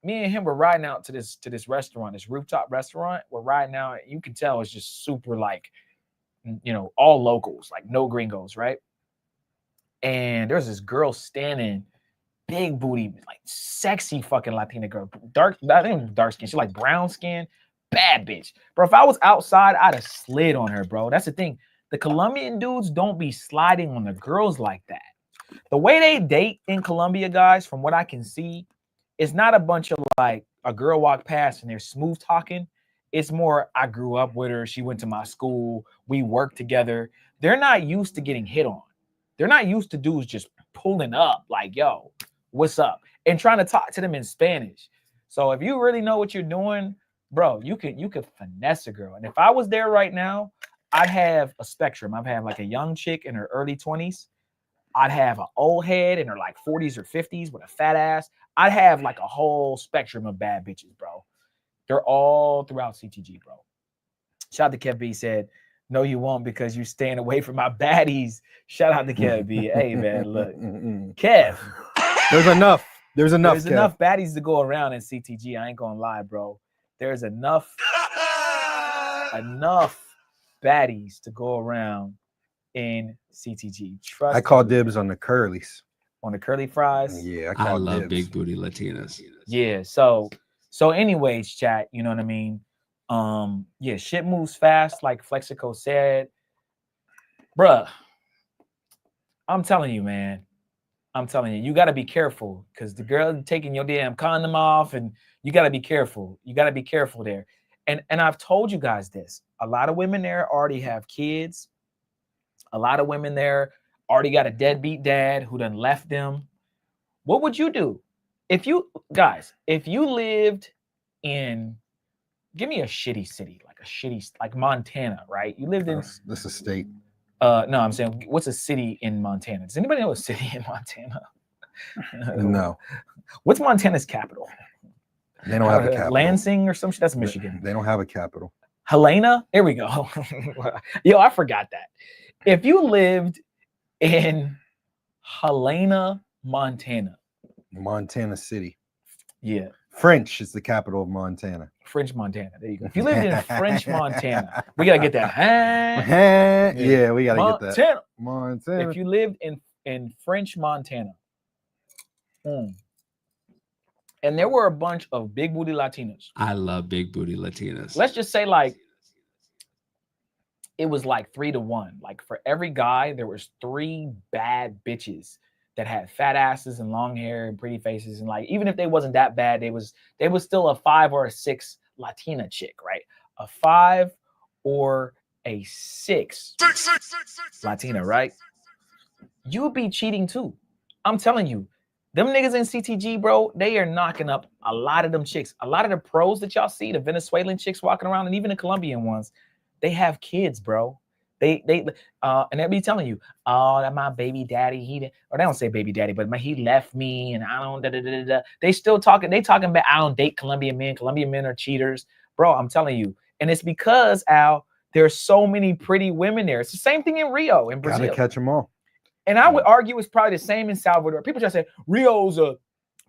Me and him were riding out to this restaurant, this rooftop restaurant. We're riding out. You can tell it's just super like, all locals, like no gringos, right? And there's this girl standing, big booty, like sexy fucking Latina girl. I think dark skin. She's like brown skin, bad bitch. Bro, if I was outside, I'd have slid on her, bro. That's the thing. The Colombian dudes don't be sliding on the girls like that. The way they date in Colombia, guys, from what I can see, it's not a bunch of like a girl walk past and they're smooth talking. It's more, I grew up with her. She went to my school. We worked together. They're not used to getting hit on. They're not used to dudes just pulling up like, yo, what's up? And trying to talk to them in Spanish. So if you really know what you're doing, bro, you could finesse a girl. And if I was there right now, I'd have a spectrum. I'd have like a young chick in her early 20s. I'd have an old head in her like 40s or 50s with a fat ass. I'd have like a whole spectrum of bad bitches, bro. They're all throughout CTG, bro. Shout out to Kev B said, no, you won't because you're staying away from my baddies. Shout out to Kev B. Hey, man, look. Kev.
There's enough. There's enough.
There's enough baddies to go around in CTG. I ain't gonna lie, bro. There's enough baddies to go around in CTG. Trust
I call
me.
dibs on the curlies.
On the curly fries.
Yeah,
I love
dibs.
big booty Latinas.
Yeah, so anyways, chat, you know what I mean? Yeah, shit moves fast, like Flexico said. Bruh, I'm telling you, man. I'm telling you, you got to be careful because the girl taking your damn condom off, and you got to be careful. You got to be careful there. And I've told you guys this. A lot of women there already have kids. A lot of women there already got a deadbeat dad who done left them. What would you do if you lived in, give me a shitty city, like Montana, right? You lived in
this is a state.
No, I'm saying, what's a city in Montana? Does anybody know a city in Montana?
No.
What's Montana's capital?
They don't have a capital.
Lansing or some shit? That's Michigan.
They don't have a capital.
Helena? There we go. Yo, I forgot that. If you lived in Helena, Montana.
Montana City.
Yeah.
French is the capital of Montana.
French Montana. There you go. If you lived in French Montana, we gotta get that.
Yeah, we gotta get that.
Montana. If you lived in French Montana, and there were a bunch of big booty Latinas.
I love big booty Latinas.
Let's just say like it was like 3 to 1. Like for every guy, there was 3 bad bitches that had fat asses and long hair and pretty faces. And like, even if they wasn't that bad, they was still a 5 or a 6 Latina chick, right? A 5 or a 6 Latina, right? You would be cheating too. I'm telling you, them niggas in CTG, bro, they are knocking up a lot of them chicks. A lot of the pros that y'all see, the Venezuelan chicks walking around, and even the Colombian ones, they have kids, bro. And they be telling you, oh, that my baby daddy, or they don't say baby daddy, but he left me and I don't, They still talking, about, I don't date Colombian men. Colombian men are cheaters. Bro, I'm telling you. And it's because, Al, there's so many pretty women there. It's the same thing in Rio, in Brazil.
Gotta catch them all.
And I would argue it's probably the same in Salvador. People just say Rio's a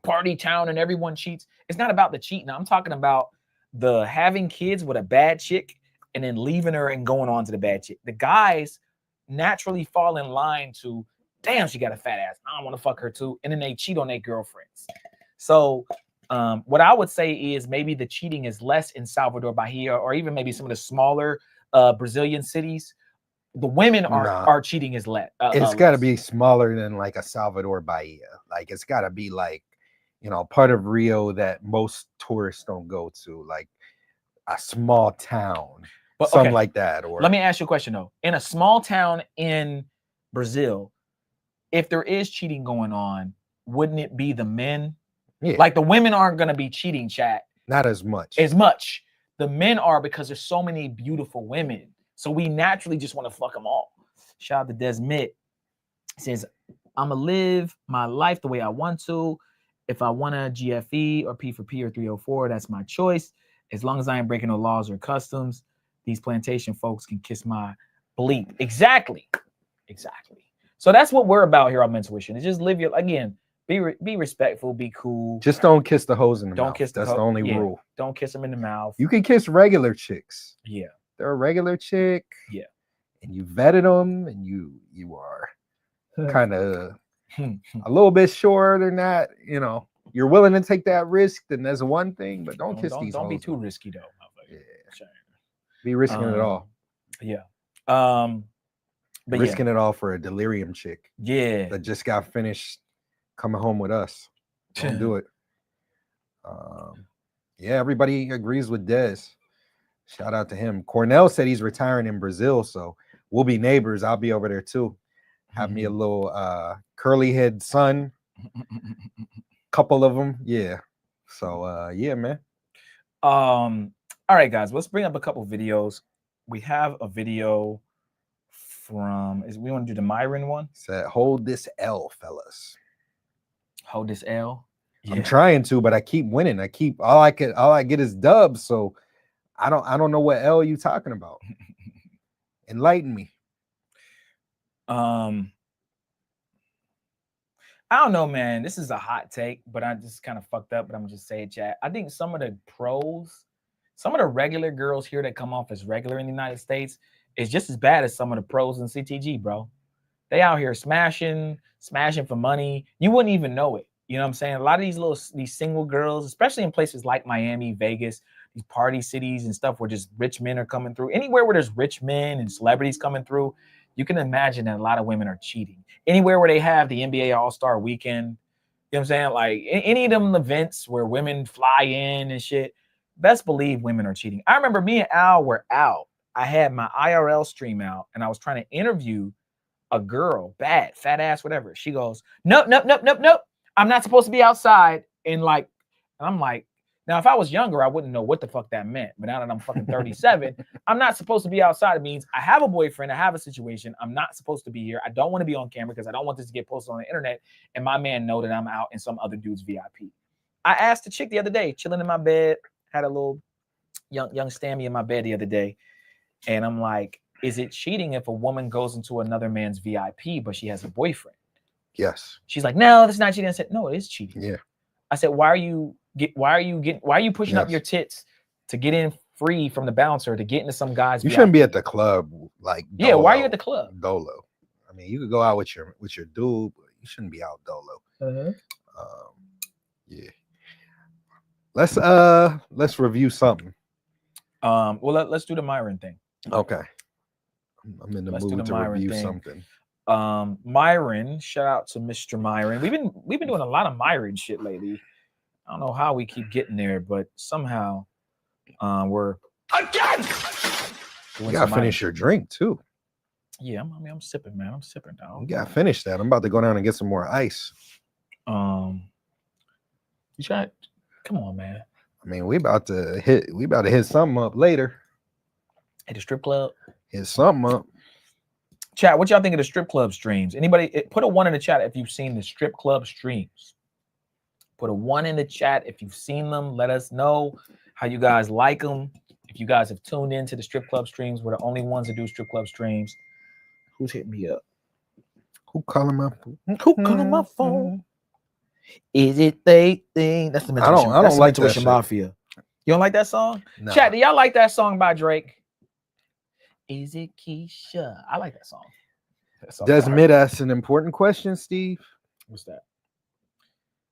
party town and everyone cheats. It's not about the cheating. I'm talking about the having kids with a bad chick and then leaving her and going on to the bad chick. The guys naturally fall in line to, damn, she got a fat ass. I don't want to fuck her too. And then they cheat on their girlfriends. So what I would say is maybe the cheating is less in Salvador, Bahia, or even maybe some of the smaller Brazilian cities. The women are cheating is less.
It's got to be smaller than like a Salvador Bahia. Like it's got to be like, part of Rio that most tourists don't go to, like a small town, something like that. Or
let me ask you a question though. In a small town in Brazil, if there is cheating going on, wouldn't it be the men?
Yeah.
Like the women aren't going to be cheating, chat.
Not as much.
The men are, because there's so many beautiful women. So we naturally just want to fuck them all. Shout out to Desmit. Says, I'm going to live my life the way I want to. If I want a GFE or P for P or 304, that's my choice. As long as I ain't breaking no laws or customs, these plantation folks can kiss my bleep. Exactly. So that's what we're about here on Mentuition. Is just live your, again, be respectful, be cool.
Just don't kiss the hoes in the mouth.
Don't kiss the
That's the only rule.
Don't kiss them in the mouth.
You can kiss regular chicks.
Yeah.
They're a regular chick.
Yeah.
And you vetted them, and you are kind of a little bit shorter than that. You're willing to take that risk, then there's one thing, but don't kiss these.
Don't be
hoes.
too risky though.
Yeah. Be risking it all.
Yeah. But
risking it all for a delirium chick.
Yeah.
That just got finished coming home with us. Don't do it. Yeah, everybody agrees with Dez. Shout out to him. Cornell said he's retiring in Brazil, so we'll be neighbors. I'll be over there too. Have me a little curly head son. Couple of them. Yeah. So yeah, man.
All right, guys. Let's bring up a couple videos. We have a video from we want to do the Myron one?
Said hold this L, fellas.
Hold this L.
I'm trying to, but I keep winning. All I get is dubs. So I don't know what L you talking about. Enlighten me.
I don't know, man. This is a hot take, but I just kind of fucked up. But I'm just saying, chat. I think some of the pros, some of the regular girls here that come off as regular in the United States is just as bad as some of the pros in CTG, bro. They out here smashing for money. You wouldn't even know it. You know what I'm saying? A lot of these single girls, especially in places like Miami, Vegas, these party cities and stuff where just rich men are coming through. Anywhere where there's rich men and celebrities coming through, you can imagine that a lot of women are cheating. Anywhere where they have the NBA All-Star Weekend, you know what I'm saying? Like any of them events where women fly in and shit, best believe women are cheating. I remember me and Al were out. I had my IRL stream out and I was trying to interview a girl, bad, fat ass, whatever. She goes, nope. I'm not supposed to be outside. And I'm like, now if I was younger, I wouldn't know what the fuck that meant. But now that I'm fucking 37, I'm not supposed to be outside. It means I have a boyfriend, I have a situation. I'm not supposed to be here. I don't want to be on camera because I don't want this to get posted on the internet. And my man know that I'm out in some other dude's VIP. I asked the chick the other day, chilling in my bed, had a little young Stammy in my bed the other day. And I'm like, is it cheating if a woman goes into another man's VIP, but she has a boyfriend?
Yes.
She's like, no, that's not cheating. I said, no, it is cheating.
Yeah.
I said, why are you pushing up your tits to get in free from the bouncer to get into some guy's
You
VIP?
shouldn't be at the club like dolo,
yeah, why are you at the club?
Dolo. I mean, you could go out with your dude, but you shouldn't be out dolo. Yeah. Let's review something.
Well, let's do the Myron thing.
Okay. I'm in the mood to review something.
Myron, shout out to Mr. Myron. We've been doing a lot of Myron shit lately. I don't know how we keep getting there, but somehow we're again.
You gotta finish your drink too.
Yeah, I'm sipping, man. I'm sipping now.
You gotta finish that. I'm about to go down and get some more ice.
You try. Come on, man.
I mean, we about to hit something up later.
At the strip club.
Hit something up.
Chat, what y'all think of the strip club streams? Anybody put a 1 in the chat if you've seen the strip club streams. Put a 1 in the chat if you've seen them. Let us know how you guys like them. If you guys have tuned into the strip club streams, we're the only ones that do strip club streams. Who's hitting me up?
Who calling my
phone? Is it they thing? That's the Intuition.
I don't like that
Intuition Mafia. You don't like that song?
No.
Chat, do y'all like that song by Drake? Is it Keisha? I like that song.
Does mid ask an important question, Steve?
What's that?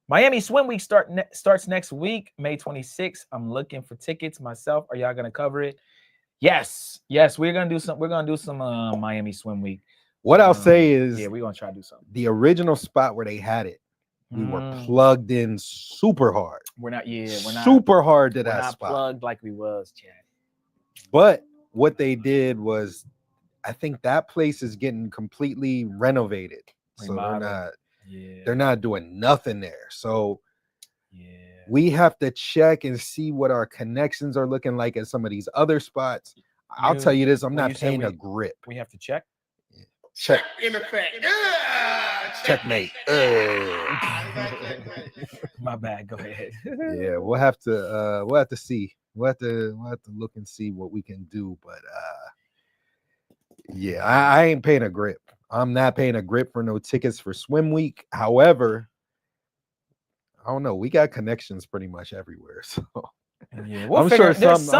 Miami Swim Week starts next week, May 26th. I'm looking for tickets myself. Are y'all gonna cover it? Yes. We're gonna do some. Miami Swim Week.
What I'll say is,
we're gonna try to do something.
The original spot where they had it, we were plugged in super hard.
We're not
super hard to that spot.
Plugged like we was, Chad.
But what they did was, I think that place is getting completely renovated. So they're not doing nothing there. So we have to check and see what our connections are looking like at some of these other spots. I'll tell you this, I'm not paying a grip.
We have to check.
Check.
In effect.
Checkmate.
My bad. Go ahead.
Yeah, we'll have to see. We'll have to look and see what we can do. But yeah, I ain't paying a grip. I'm not paying a grip for no tickets for Swim Week. However, I don't know. We got connections pretty much everywhere. So
yeah,
I'm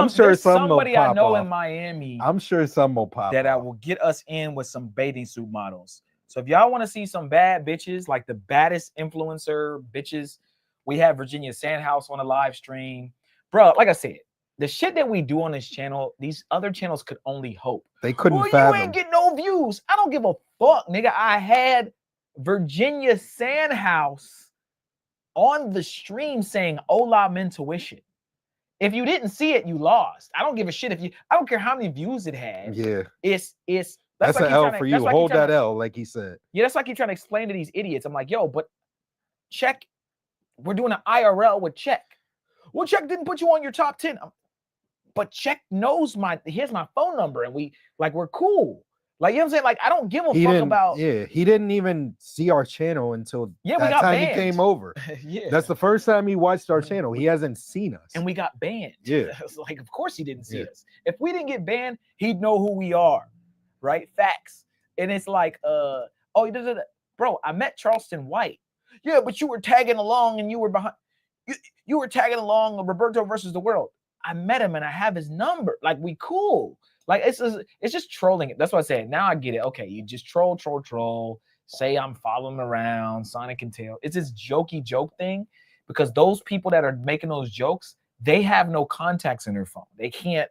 sure
somebody I know in Miami.
I'm sure some will pop
that I will get us in with some bathing suit models. So if y'all want to see some bad bitches, like the baddest influencer bitches, we have Virginia Sandhouse on a live stream. Bro, like I said, the shit that we do on this channel, these other channels could only hope.
They couldn't
fathom. You ain't get no views. I don't give a fuck, nigga. I had Virginia Sandhouse on the stream saying "Hola, Mentuition." If you didn't see it, you lost. I don't give a shit if you. I don't care how many views it had.
Yeah,
it's
that's an L for you. Hold that L, like he said.
Yeah, that's like you trying to explain to these idiots. I'm like, yo, but Check, we're doing an IRL with Check. Well, Check didn't put you on your top 10. But Check knows here's my phone number, and we're cool. Like, you know what I'm saying? Like, I don't give a
He
fuck
didn't,
about.
yeah, he didn't even see our channel until
Yeah, we
that
got
time
banned.
he came over.
Yeah.
That's the first time he watched our channel. He hasn't seen us.
And we got banned.
Yeah.
It's like, of course he didn't see
Yeah.
us. If we didn't get banned, he'd know who we are, right? Facts. And it's like, bro, I met Charleston White. Yeah, but you were tagging along and you were behind. You were tagging along Roberto versus the world. I met him and I have his number. Like, we cool. Like, it's just trolling. That's what I said. Now I get it. Okay, you just troll. Say I'm following around, Sonic and Tail. It's this jokey joke thing, because those people that are making those jokes, they have no contacts in their phone. They can't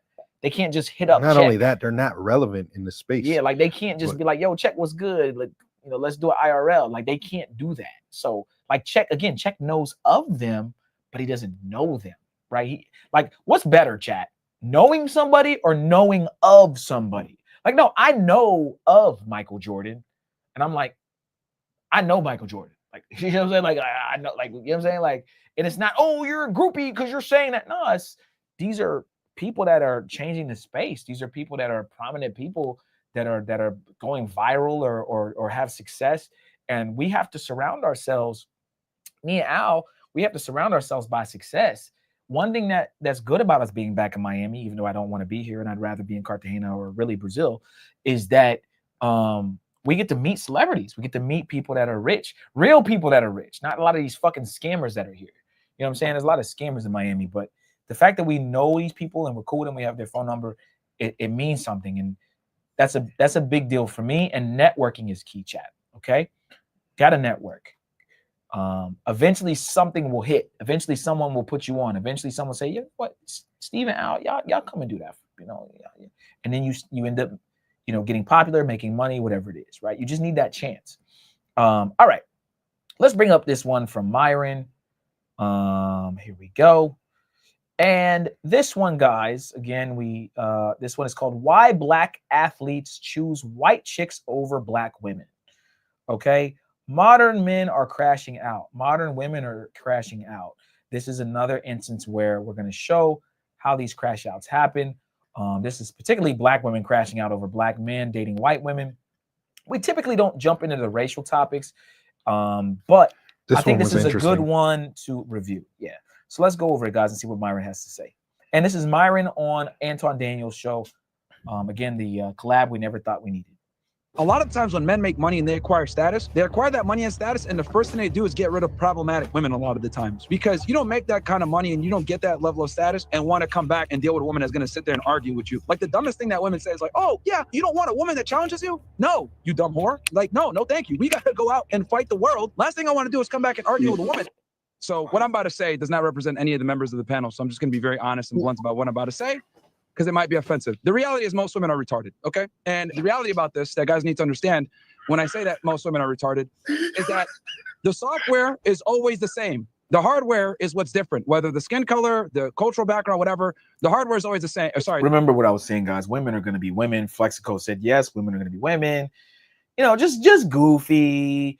just hit up.
Not only that, they're not relevant in the space.
Yeah, like they can't just be like, yo, check what's good. Like, you know, let's do an IRL. Like, they can't do that. So, like, Check knows of them, but he doesn't know them, right? Like, what's better, chat? Knowing somebody or knowing of somebody? Like, no, I know of Michael Jordan, and I'm like, I know Michael Jordan. Like, you know what I'm saying? Like, I know, like, you know what I'm saying? Like, and it's not, oh, you're a groupie because you're saying that. No, these are people that are changing the space. These are people that are prominent people that are going viral or have success. And we have to surround ourselves, me and Al, we have to surround ourselves by success. One thing that's good about us being back in Miami, even though I don't want to be here and I'd rather be in Cartagena or really Brazil, is that we get to meet celebrities. We get to meet people that are rich, real people that are rich, not a lot of these fucking scammers that are here. You know what I'm saying? There's a lot of scammers in Miami, but the fact that we know these people and we're cool with them, we have their phone number, it means something. And that's a big deal for me. And networking is key, chat. Okay? Got to network. Eventually something will hit. Eventually someone will put you on. Eventually someone will say, yeah, what, Steven, Al, y'all come and do that, you know. And then you end up, you know, getting popular, making money, whatever it is, right? You just need that chance. All right, let's bring up this one from Myron. Here we go. And this one, guys, again, this one is called Why Black Athletes Choose White Chicks Over Black Women. Okay. Modern men are crashing out. Modern women are crashing out. This is another instance where we're going to show how these crash outs happen. This is particularly black women crashing out over black men dating white women. We typically don't jump into the racial topics, but I think this is a good one to review. Yeah. So let's go over it, guys, and see what Myron has to say. And this is Myron on Anton Daniels' show. Again, the collab we never thought we needed.
A lot of times when men make money and they acquire status, they acquire that money and status, and the first thing they do is get rid of problematic women a lot of the times. Because you don't make that kind of money and you don't get that level of status and want to come back and deal with a woman that's going to sit there and argue with you. Like, the dumbest thing that women say is like, oh, yeah, you don't want a woman that challenges you? No, you dumb whore. Like, no, thank you. We got to go out and fight the world. Last thing I want to do is come back and argue with a woman. So what I'm about to say does not represent any of the members of the panel. So I'm just going to be very honest and blunt about what I'm about to say, because it might be offensive. The reality is most women are retarded, okay? And the reality about this that guys need to understand when I say that most women are retarded is that the software is always the same. The hardware is what's different, whether the skin color, the cultural background, whatever, the hardware is always the same. Sorry.
Remember what I was saying, guys. Women are going to be women. Flexico said yes, women are going to be women. You know, just goofy.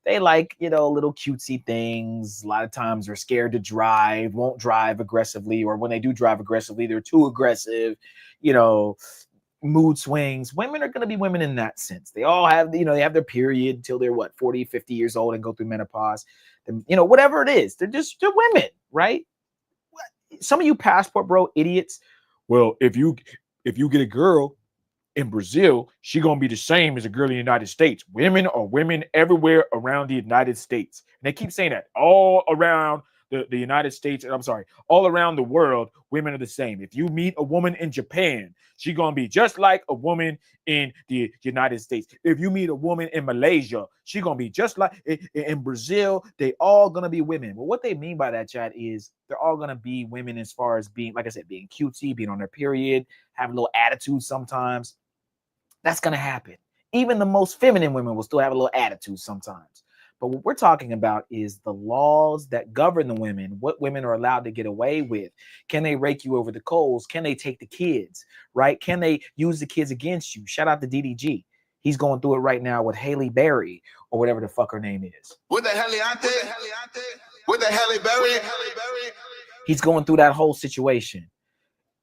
They like, you know, little cutesy things. A lot of times they're scared to drive, won't drive aggressively, or when they do drive aggressively, they're too aggressive, you know, mood swings. Women are going to be women in that sense. They all have, you know, they have their period until they're 40, 50 years old and go through menopause. And, you know, whatever it is, they're women, right? Some of you passport bro idiots. Well, if you get a girl in Brazil, she gonna be the same as a girl in the United States. Women are women everywhere around the United States. And they keep saying that all around the United States, and I'm sorry, all around the world, women are the same. If you meet a woman in Japan, she gonna be just like a woman in the United States. If you meet a woman in Malaysia, she gonna be just like in Brazil. They all gonna be women. But what they mean by that, chat, is they're all gonna be women as far as being, like I said, being cutesy, being on their period, having a little attitude sometimes. That's going to happen. Even the most feminine women will still have a little attitude sometimes. But what we're talking about is the laws that govern the women, what women are allowed to get away with. Can they rake you over the coals? Can they take the kids, right? Can they use the kids against you? Shout out to DDG. He's going through it right now with Haley Berry or whatever the fuck her name is.
With the Heliante? With the Halle Berry?
He's going through that whole situation.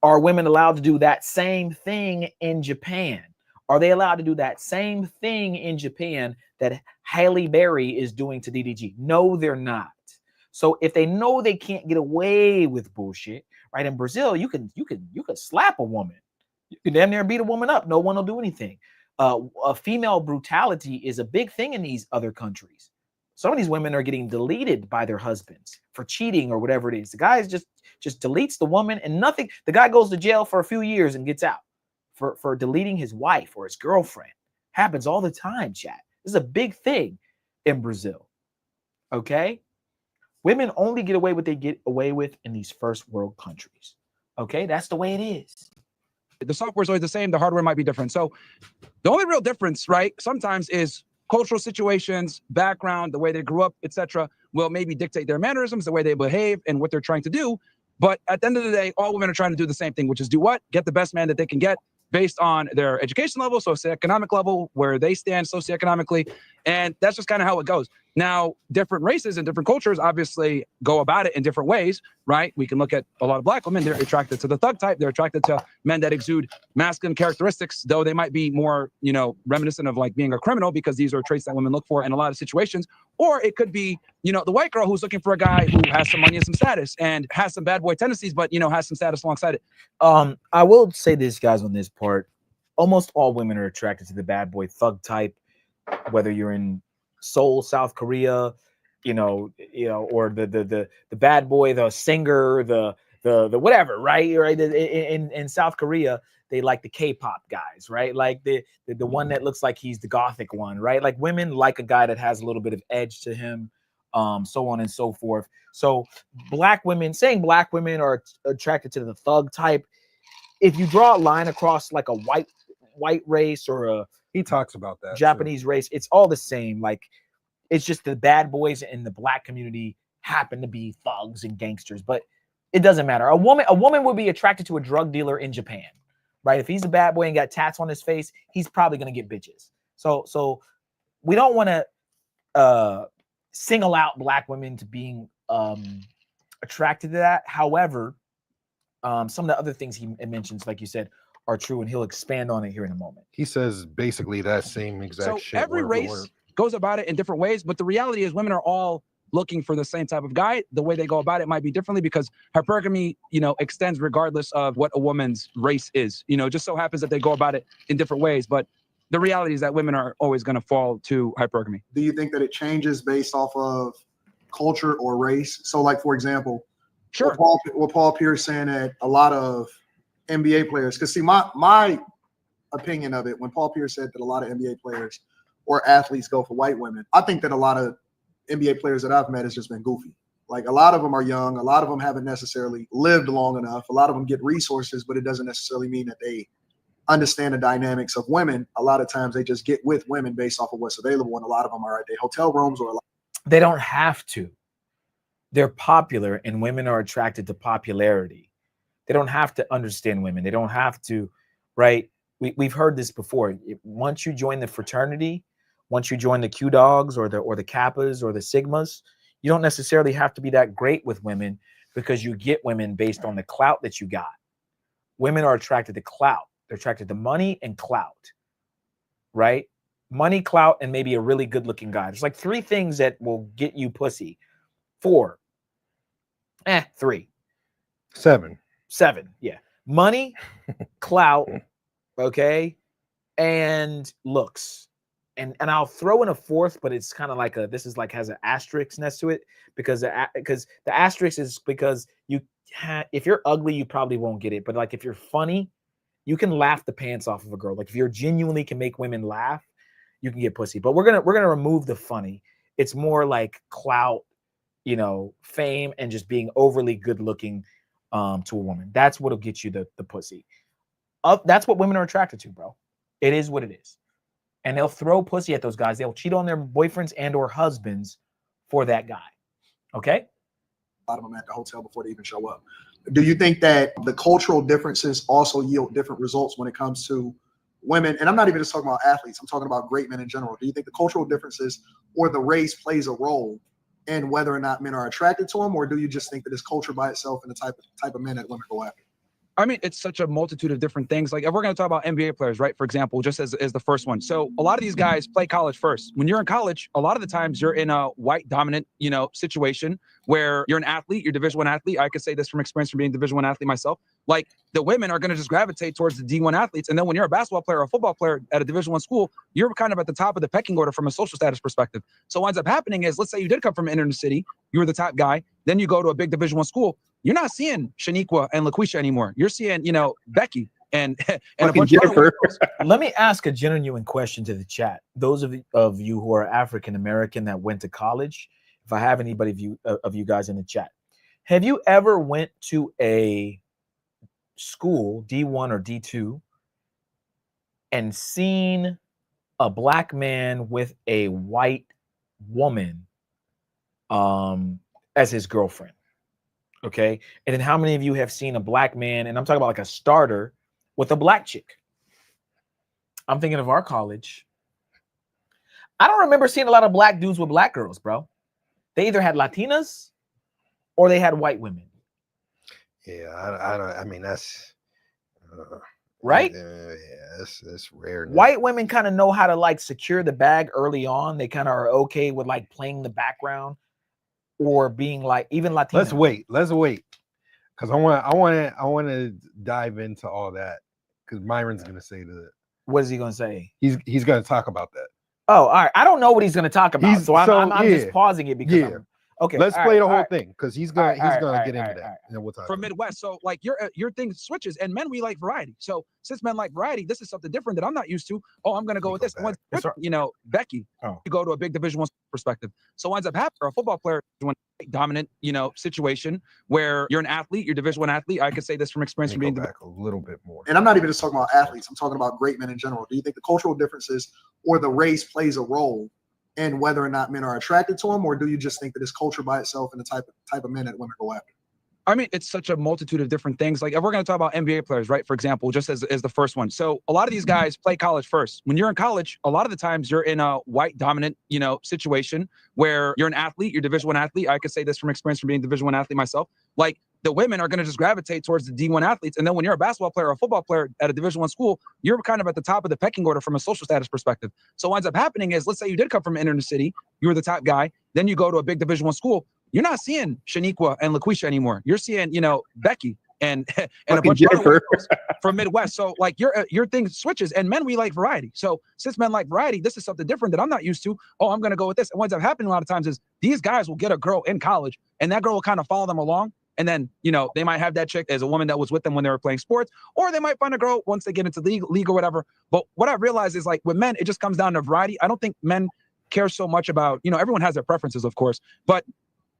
Are women allowed to do that same thing in Japan? Are they allowed to do that same thing in Japan that Halle Berry is doing to DDG? No, they're not. So if they know they can't get away with bullshit, right? In Brazil, you can slap a woman. You can damn near beat a woman up. No one will do anything. Female brutality is a big thing in these other countries. Some of these women are getting deleted by their husbands for cheating or whatever it is. The guy just deletes the woman and nothing. The guy goes to jail for a few years and gets out for deleting his wife or his girlfriend. Happens all the time, chat. This is a big thing in Brazil. Okay? Women only get away what they get away with in these first world countries. Okay? That's the way it is.
The software is always the same. The hardware might be different. So the only real difference, right, sometimes is cultural situations, background, the way they grew up, etc., will maybe dictate their mannerisms, the way they behave, and what they're trying to do. But at the end of the day, all women are trying to do the same thing, which is do what? Get the best man that they can get based on their education level, socioeconomic level, where they stand socioeconomically. And that's just kind of how it goes. Now, different races and different cultures obviously go about it in different ways, right? We can look at a lot of black women. They're attracted to the thug type. They're attracted to men that exude masculine characteristics, though they might be more, you know, reminiscent of like being a criminal, because these are traits that women look for in a lot of situations. Or it could be, you know, the white girl who's looking for a guy who has some money and some status and has some bad boy tendencies, but, you know, has some status alongside it.
I will say this, guys, on this part. Almost all women are attracted to the bad boy thug type, whether you're in Seoul, South Korea, you know, or the bad boy, the singer, the whatever, right? In South Korea, they like the K-pop guys, right? Like the one that looks like he's the gothic one, right? Like women like a guy that has a little bit of edge to him, so on and so forth. So black women are attracted to the thug type. If you draw a line across like a white race or a
He talks about that
Japanese race, it's all the same. Like it's just the bad boys in the black community happen to be thugs and gangsters, but it doesn't matter. A woman would be attracted to a drug dealer in Japan, right? If he's a bad boy and got tats on his face, he's probably gonna get bitches. So we don't want to single out black women to being attracted to that. However, some of the other things he mentions, like you said, are true, and he'll expand on it here in a moment.
He says basically that same exact shit.
Every race goes about it in different ways, but the reality is women are all looking for the same type of guy. The way they go about it might be differently because hypergamy, you know, extends regardless of what a woman's race is. You know, just so happens that they go about it in different ways, but the reality is that women are always going to fall to hypergamy.
Do you think that it changes based off of culture or race? So, like, for example,
sure,
what Paul Pierce saying that a lot of NBA players, because see, my opinion of it, when Paul Pierce said that a lot of NBA players or athletes go for white women, I think that a lot of NBA players that I've met has just been goofy. Like a lot of them are young, a lot of them haven't necessarily lived long enough, a lot of them get resources, but it doesn't necessarily mean that they understand the dynamics of women. A lot of times they just get with women based off of what's available, and a lot of them are at their hotel rooms or
they don't have to. They're popular, and women are attracted to popularity. They don't have to understand women. They don't have to, right? We've heard this before. Once you join the fraternity, once you join the Q Dogs or the Kappas or the Sigmas, you don't necessarily have to be that great with women because you get women based on the clout that you got. Women are attracted to clout. They're attracted to money and clout, right? Money, clout, and maybe a really good-looking guy. There's like 3 things that will get you pussy. 4. 3.
7,
yeah. Money, clout, okay, and looks. And I'll throw in a 4th, but it's kind of like this is like has an asterisk next to it because the asterisk is because if you're ugly, you probably won't get it. But like if you're funny, you can laugh the pants off of a girl. Like if you genuinely can make women laugh, you can get pussy. But we're gonna remove the funny. It's more like clout, you know, fame, and just being overly good looking to a woman. That's what'll get you the pussy. That's what women are attracted to, bro. It is what it is. And they'll throw pussy at those guys. They'll cheat on their boyfriends and or husbands for that guy. Okay?
A lot of them at the hotel before they even show up. Do you think that the cultural differences also yield different results when it comes to women? And I'm not even just talking about athletes. I'm talking about great men in general. Do you think the cultural differences or the race plays a role in whether or not men are attracted to them? Or do you just think that it's culture by itself and the type of men that women go after?
I mean, it's such a multitude of different things. Like if we're going to talk about NBA players, right? For example, just as the first one. So a lot of these guys play college first. When you're in college, a lot of the times you're in a white dominant, situation where you're an athlete, you're Division I athlete. I could say this from experience from being Division I athlete myself. Like the women are going to just gravitate towards the D1 athletes. And then when you're a basketball player or a football player at a Division I school, you're kind of at the top of the pecking order from a social status perspective. So what ends up happening is, let's say you did come from an inner city, you were the top guy, then you go to a big Division I school. You're not seeing Shaniqua and LaQuisha anymore. You're seeing, Becky and a bunch of other girls.
Let me ask a genuine question to the chat. Those of you who are African American that went to college, if I have anybody of you guys in the chat, have you ever went to a school, D1 or D2, and seen a black man with a white woman as his girlfriend? Okay. And then how many of you have seen a black man, and I'm talking about like a starter, with a black chick? I'm thinking of our college. I don't remember seeing a lot of black dudes with black girls, bro. They either had Latinas or they had white women.
Yeah, I mean, that's
right.
Yeah, that's rare.
White women kind of know how to like secure the bag early on. They kind of are okay with like playing the background or being like even Latino.
Let's wait, because I want to dive into all that, because Myron's gonna say that.
What is he gonna say?
He's gonna talk about that.
Oh, all right. I don't know what he's gonna talk about, so I'm just pausing it because okay.
Let's play the whole thing, because he's gonna get into that. And then we'll talk
from Midwest. So like your thing switches, and men, we like variety. So since men like variety, this is something different that I'm not used to. Oh, I'm gonna go with this. Becky, you go to a big Division I perspective. So what ends up happening, a football player dominant, situation where you're an athlete, you're Division I athlete. I could say this from experience from being
back
a little bit more.
And I'm not even just talking about athletes. I'm talking about great men in general. Do you think the cultural differences or the race plays a role in whether or not men are attracted to them, or do you just think that it's culture by itself and the type of men that women go after?
I mean, it's such a multitude of different things. Like if we're going to talk about NBA players, right? For example, just as the first one. So a lot of these guys play college first. When you're in college, a lot of the times you're in a white dominant, situation where you're an athlete, you're Division I athlete. I could say this from experience from being Division I athlete myself. Like the women are going to just gravitate towards the D1 athletes. And then when you're a basketball player or a football player at a Division I school, you're kind of at the top of the pecking order from a social status perspective. So what ends up happening is, let's say you did come from an inner city, you were the top guy, then you go to a big Division I school. You're not seeing Shaniqua and LaQuisha anymore. You're seeing, Becky and a bunch of other girls from Midwest. So like your thing switches, and men, we like variety. So since men like variety, this is something different that I'm not used to. Oh, I'm gonna go with this. And what ends up happening a lot of times is these guys will get a girl in college, and that girl will kind of follow them along. And then, they might have that chick as a woman that was with them when they were playing sports, or they might find a girl once they get into league or whatever. But what I realized is, like with men, it just comes down to variety. I don't think men care so much about, everyone has their preferences, of course, but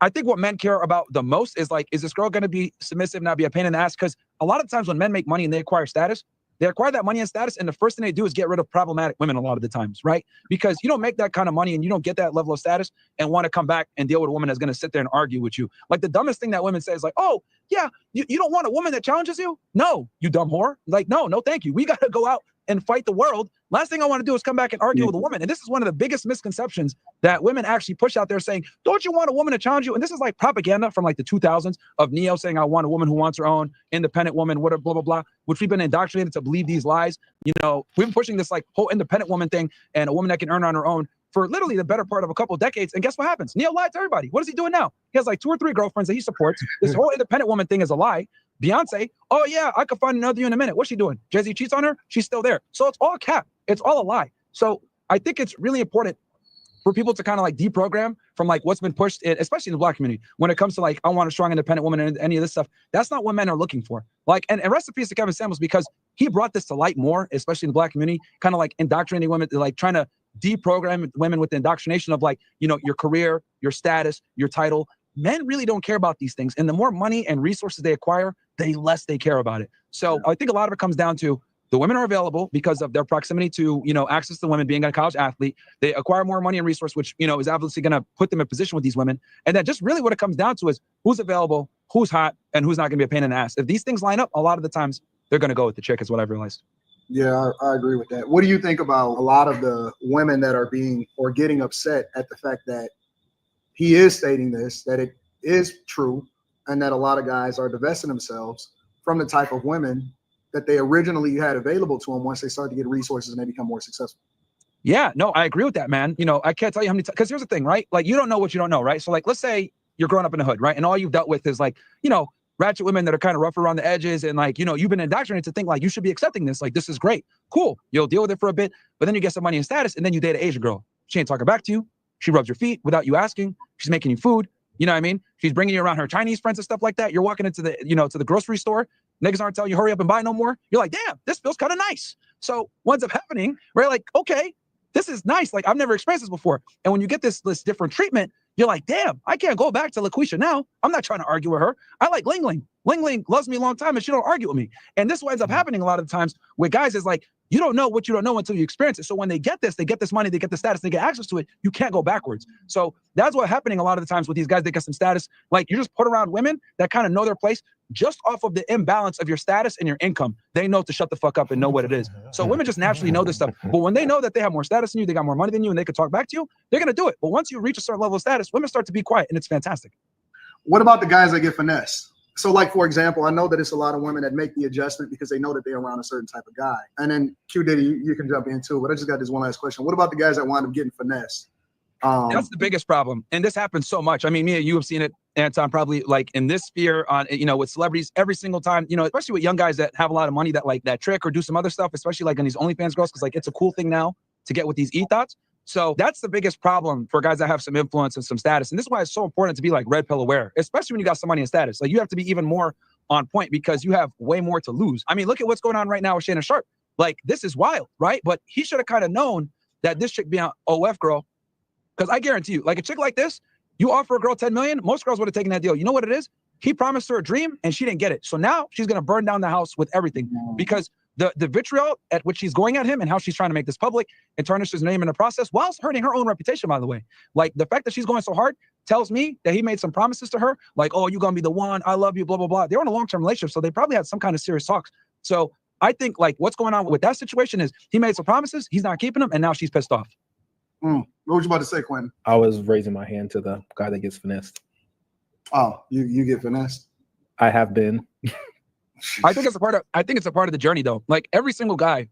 I think what men care about the most is like, is this girl going to be submissive, not be a pain in the ass? Because a lot of times when men make money and they acquire status, they acquire that money and status, and the first thing they do is get rid of problematic women a lot of the times, right? Because you don't make that kind of money and you don't get that level of status and want to come back and deal with a woman that's going to sit there and argue with you. Like the dumbest thing that women say is like, oh, yeah, you don't want a woman that challenges you? No, you dumb whore. Like, no, thank you. We got to go out and fight the world. Last thing I want to do is come back and argue with a woman. And this is one of the biggest misconceptions that women actually push out there, saying, don't you want a woman to challenge you? And this is like propaganda from like the 2000s of Neo saying, I want a woman who wants her own, independent woman, whatever, blah, blah, blah, which we've been indoctrinated to believe these lies. We've been pushing this like whole independent woman thing and a woman that can earn on her own for literally the better part of a couple of decades. And guess what happens? Neo lied to everybody. What is he doing now? He has like 2 or 3 girlfriends that he supports. This whole independent woman thing is a lie. Beyonce, oh yeah, I could find another you in a minute. What's she doing? Jay-Z cheats on her? She's still there. So it's all cap. It's all a lie. So I think it's really important for people to kind of like deprogram from like what's been pushed, especially in the Black community, when it comes to like, I want a strong independent woman and any of this stuff. That's not what men are looking for. Like, and rest in peace to Kevin Samuels, because he brought this to light more, especially in the Black community, kind of like indoctrinating women, like trying to deprogram women with the indoctrination of like, your career, your status, your title. Men really don't care about these things. And the more money and resources they acquire, the less they care about it. So I think a lot of it comes down to the women are available because of their proximity to, access to women, being a college athlete. They acquire more money and resource, which, is obviously going to put them in position with these women. And then just really what it comes down to is who's available, who's hot, and who's not going to be a pain in the ass. If these things line up, a lot of the times they're going to go with the chick, is what I've realized.
Yeah, I agree with that. What do you think about a lot of the women that are being or getting upset at the fact that he is stating this, that it is true, and that a lot of guys are divesting themselves from the type of women that they originally had available to them once they start to get resources and they become more successful.
Yeah, no, I agree with that, man. You know, I can't tell you how many times, because here's the thing, right? Like, you don't know what you don't know, right? So like, let's say you're growing up in the hood, right? And all you've dealt with is like, you know, ratchet women that are kind of rough around the edges. And like, you know, you've been indoctrinated to think like, you should be accepting this. Like, this is great. Cool. You'll deal with it for a bit, but then you get some money and status. And then you date an Asian girl. She ain't talking back to you. She rubs your feet without you asking. She's making you food. You know what I mean? She's bringing you around her Chinese friends and stuff like that. You're walking into the, you know, to the grocery store. Niggas aren't telling you hurry up and buy no more. You're like, damn, this feels kind of nice. So what ends up happening, right? Like, okay, this is nice. Like, I've never experienced this before. And when you get this different treatment, you're like, damn, I can't go back to LaQuisha now. I'm not trying to argue with her. I like Ling Ling. Ling Ling loves me a long time and she don't argue with me. And this what ends up happening a lot of the times with guys is like, you don't know what you don't know until you experience it. So when they get this money, they get the status, they get access to it, you can't go backwards. So that's what's happening a lot of the times with these guys. They get some status. Like, you just put around women that kind of know their place just off of the imbalance of your status and your income. They know to shut the fuck up and know what it is. So women just naturally know this stuff. But when they know that they have more status than you, they got more money than you, and they can talk back to you, they're going to do it. But once you reach a certain level of status, women start to be quiet, and it's fantastic.
What about the guys that get finessed? So like, for example, I know that it's a lot of women that make the adjustment because they know that they're around a certain type of guy. And then Q Diddy, you can jump in too, but I just got this one last question. What about the guys that wind up getting finessed?
That's the biggest problem. And this happens so much. I mean, me and you have seen it, Anton, probably like in this sphere on, you know, with celebrities every single time, you know, especially with young guys that have a lot of money that like that trick or do some other stuff, especially like on these OnlyFans girls, because like it's a cool thing now to get with these e-thoughts. So that's the biggest problem for guys that have some influence and some status. And this is why it's so important to be like red pill aware, especially when you got some money and status. Like, you have to be even more on point because you have way more to lose. I mean, look at what's going on right now with Shannon Sharp. Like, this is wild, right? But he should have kind of known that this chick being an OF girl, because I guarantee you, like a chick like this, you offer a girl 10 million, most girls would have taken that deal. You know what it is? He promised her a dream and she didn't get it. So now she's going to burn down the house with everything because the vitriol at which she's going at him and how she's trying to make this public and tarnish his name in the process, whilst hurting her own reputation, by the way. Like, the fact that she's going so hard tells me that he made some promises to her, like, oh, you're going to be the one, I love you, blah, blah, blah. They're in a long-term relationship, so they probably had some kind of serious talks. So I think, like, what's going on with that situation is he made some promises, he's not keeping them, and now she's pissed off.
What was you about to say, Quentin?
I was raising my hand to the guy that gets finessed.
Oh, you get finessed?
I have been.
I think it's a part of the journey, though. Like, every single guy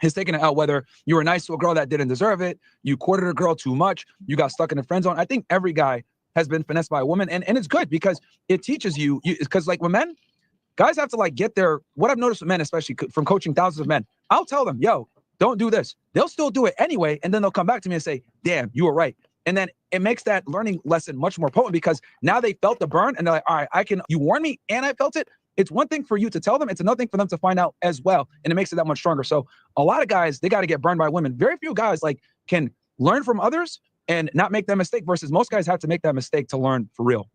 has taken it out, whether you were nice to a girl that didn't deserve it, you courted a girl too much, you got stuck in the friend zone. I think every guy has been finessed by a woman, and it's good because it teaches you, because like with men, guys have to like get their, what I've noticed with men, especially from coaching thousands of men, I'll tell them, yo, don't do this. They'll still do it anyway, and then they'll come back to me and say, damn, you were right. And then it makes that learning lesson much more potent because now they felt the burn and they're like, all right, you warned me and I felt it. It's one thing for you to tell them. It's another thing for them to find out as well. And it makes it that much stronger. So a lot of guys, they got to get burned by women. Very few guys like can learn from others and not make that mistake versus most guys have to make that mistake to learn for real.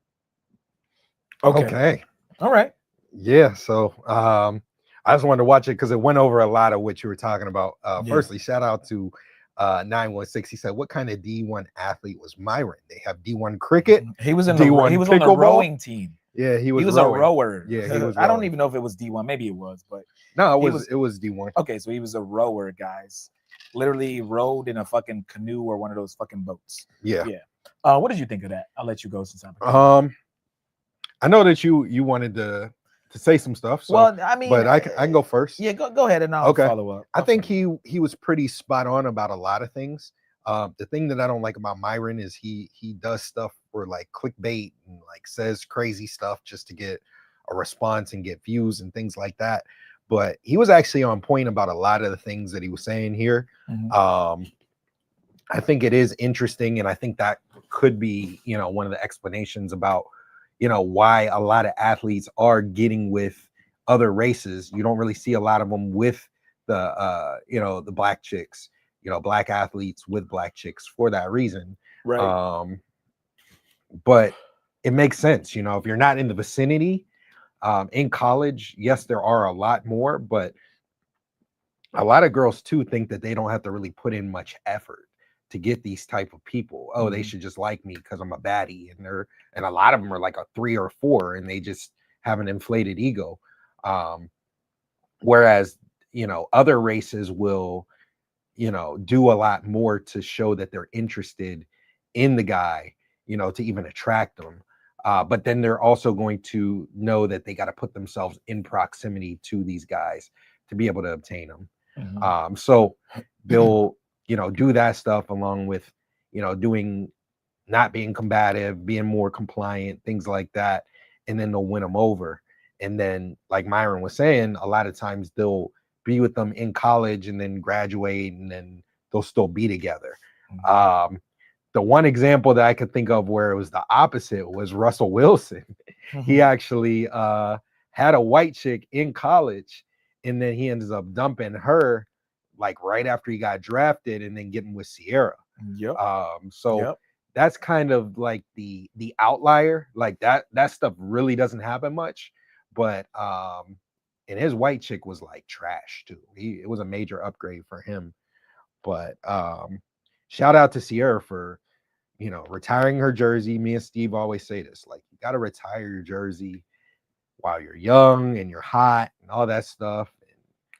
Okay.
All right.
Yeah. So I just wanted to watch it because it went over a lot of what you were talking about. Firstly, shout out to 916. He said, what kind of D1 athlete was Myron? They have D1 cricket.
He was in
D1
he was on the rowing team.
Yeah, he was
a rower.
Yeah, he was.
I don't even know if it was D1. Maybe it was, but
no, it was D1.
Okay, so he was a rower, guys. Literally rowed in a fucking canoe or one of those fucking boats.
Yeah.
Yeah. What did you think of that? I'll let you go since
I know that you wanted to say some stuff. So,
well, I mean,
but I can go first.
Yeah, go ahead and I'll follow up.
I think he was pretty spot on about a lot of things. The thing that I don't like about Myron is he does stuff for like clickbait and like says crazy stuff just to get a response and get views and things like that. But he was actually on point about a lot of the things that he was saying here. I think it is interesting, and I think that could be, one of the explanations about, why a lot of athletes are getting with other races. You don't really see a lot of them with the, the black chicks, black athletes with black chicks for that reason.
Right.
But it makes sense, if you're not in the vicinity, in college, yes, there are a lot more, but a lot of girls too think that they don't have to really put in much effort to get these type of people. Oh, they should just like me because I'm a baddie, and a lot of them are like a 3 or 4, and they just have an inflated ego. Whereas other races will do a lot more to show that they're interested in the guy, to even attract them. But then they're also going to know that they got to put themselves in proximity to these guys to be able to obtain them. So they'll, do that stuff along with, doing, not being combative, being more compliant, things like that. And then they'll win them over. And then, like Myron was saying, a lot of times they'll be with them in college and then graduate, and then they'll still be together. The one example that I could think of where it was the opposite was Russell Wilson. He actually had a white chick in college, and then he ends up dumping her like right after he got drafted, and then getting with Sierra. That's kind of like the outlier. Like that stuff really doesn't happen much. But and his white chick was like trash too. It was a major upgrade for him. But shout out to Sierra for, retiring her jersey. Me and Steve always say this, like, you got to retire your jersey while you're young and you're hot and all that stuff.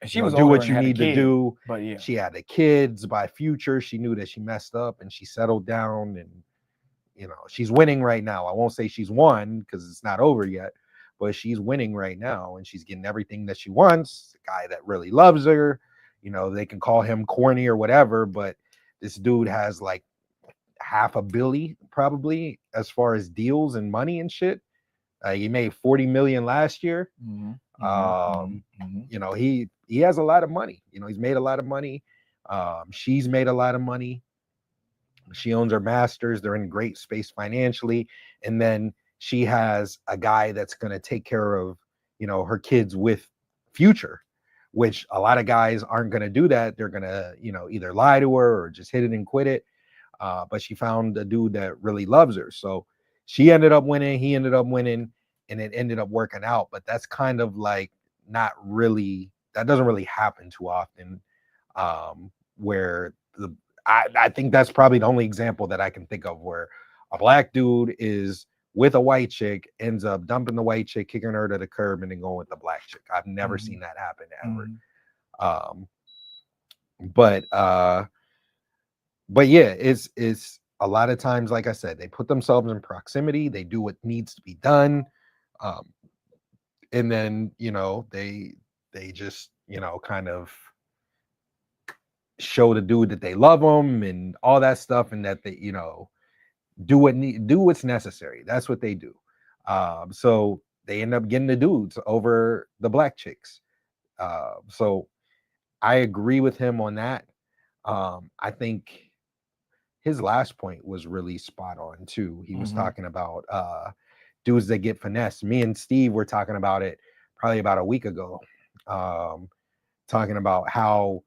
And
she was
do what
older
you
and had a
need to
kid,
do.
but yeah.
She had the kids. By future, she knew that she messed up and she settled down, and she's winning right now. I won't say she's won because it's not over yet, but she's winning right now, and she's getting everything that she wants. A guy that really loves her. They can call him corny or whatever, but this dude has like $500 million probably as far as deals and money and shit. He made 40 million last year. He has a lot of money. He's made a lot of money. She's made a lot of money. She owns her masters. They're in great space financially. And then she has a guy that's going to take care of, her kids with future, which a lot of guys aren't going to do that. They're going to, either lie to her or just hit it and quit it. But she found a dude that really loves her. So she ended up winning. He ended up winning, and it ended up working out. But that's kind of like not really, that doesn't really happen too often. Where I think that's probably the only example that I can think of where a black dude is with a white chick, ends up dumping the white chick, kicking her to the curb, and then going with the black chick. I've never seen that happen ever. But yeah, it's a lot of times, like I said, they put themselves in proximity, they do what needs to be done. And then, they just, kind of show the dude that they love him and all that stuff, and that they, do what's necessary. That's what they do. So they end up getting the dudes over the black chicks. So I agree with him on that. I think his last point was really spot on too. He was talking about dudes that get finessed. Me and Steve were talking about it probably about a week ago. Talking about how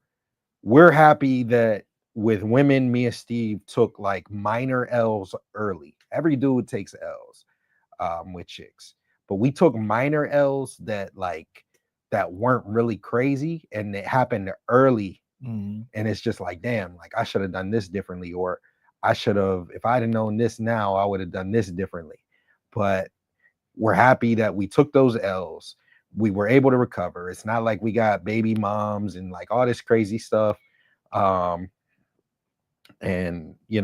we're happy that with women, me and Steve took like minor L's early. Every dude takes L's with chicks, but we took minor L's that weren't really crazy, and it happened early. And it's just like, damn, like I should have done this differently, or I should have, if I'd have known this now, I would have done this differently. But we're happy that we took those L's. We were able to recover. It's not like we got baby moms and like all this crazy stuff. And we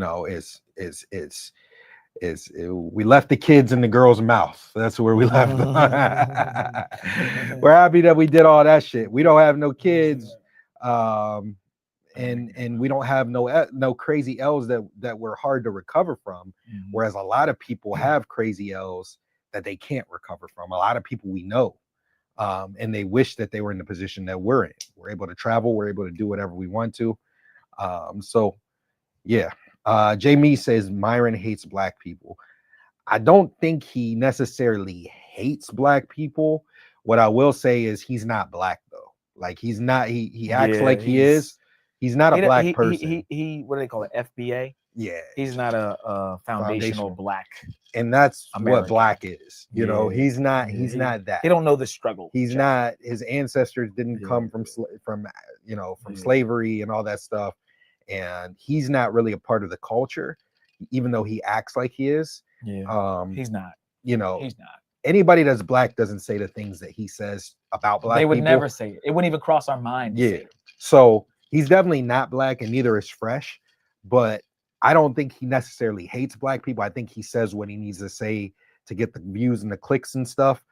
left the kids in the girl's mouth. That's where we left them. We're happy that we did all that shit. We don't have no kids. And we don't have no crazy L's that were hard to recover from. Whereas a lot of people have crazy L's that they can't recover from. A lot of people we know. And they wish that they were in the position that we're in. We're able to travel. We're able to do whatever we want to. So yeah. Jamie says Myron hates black people. I don't think he necessarily hates black people. What I will say is he's not black though. Like he's not, he acts like he is. He's not a black person.
He what do they call it? FBA?
Yeah.
He's not a foundational black.
And that's
American.
What black is. He's not that.
They don't know the struggle.
He's not, his ancestors didn't come from slavery and all that stuff. And he's not really a part of the culture, even though he acts like he is.
Yeah. He's not.
He's not. Anybody that's black doesn't say the things that he says about black people.
They would never say it. It wouldn't even cross our mind.
Yeah. So he's definitely not black, and neither is Fresh. But I don't think he necessarily hates black people. I think he says what he needs to say to get the views and the clicks and stuff.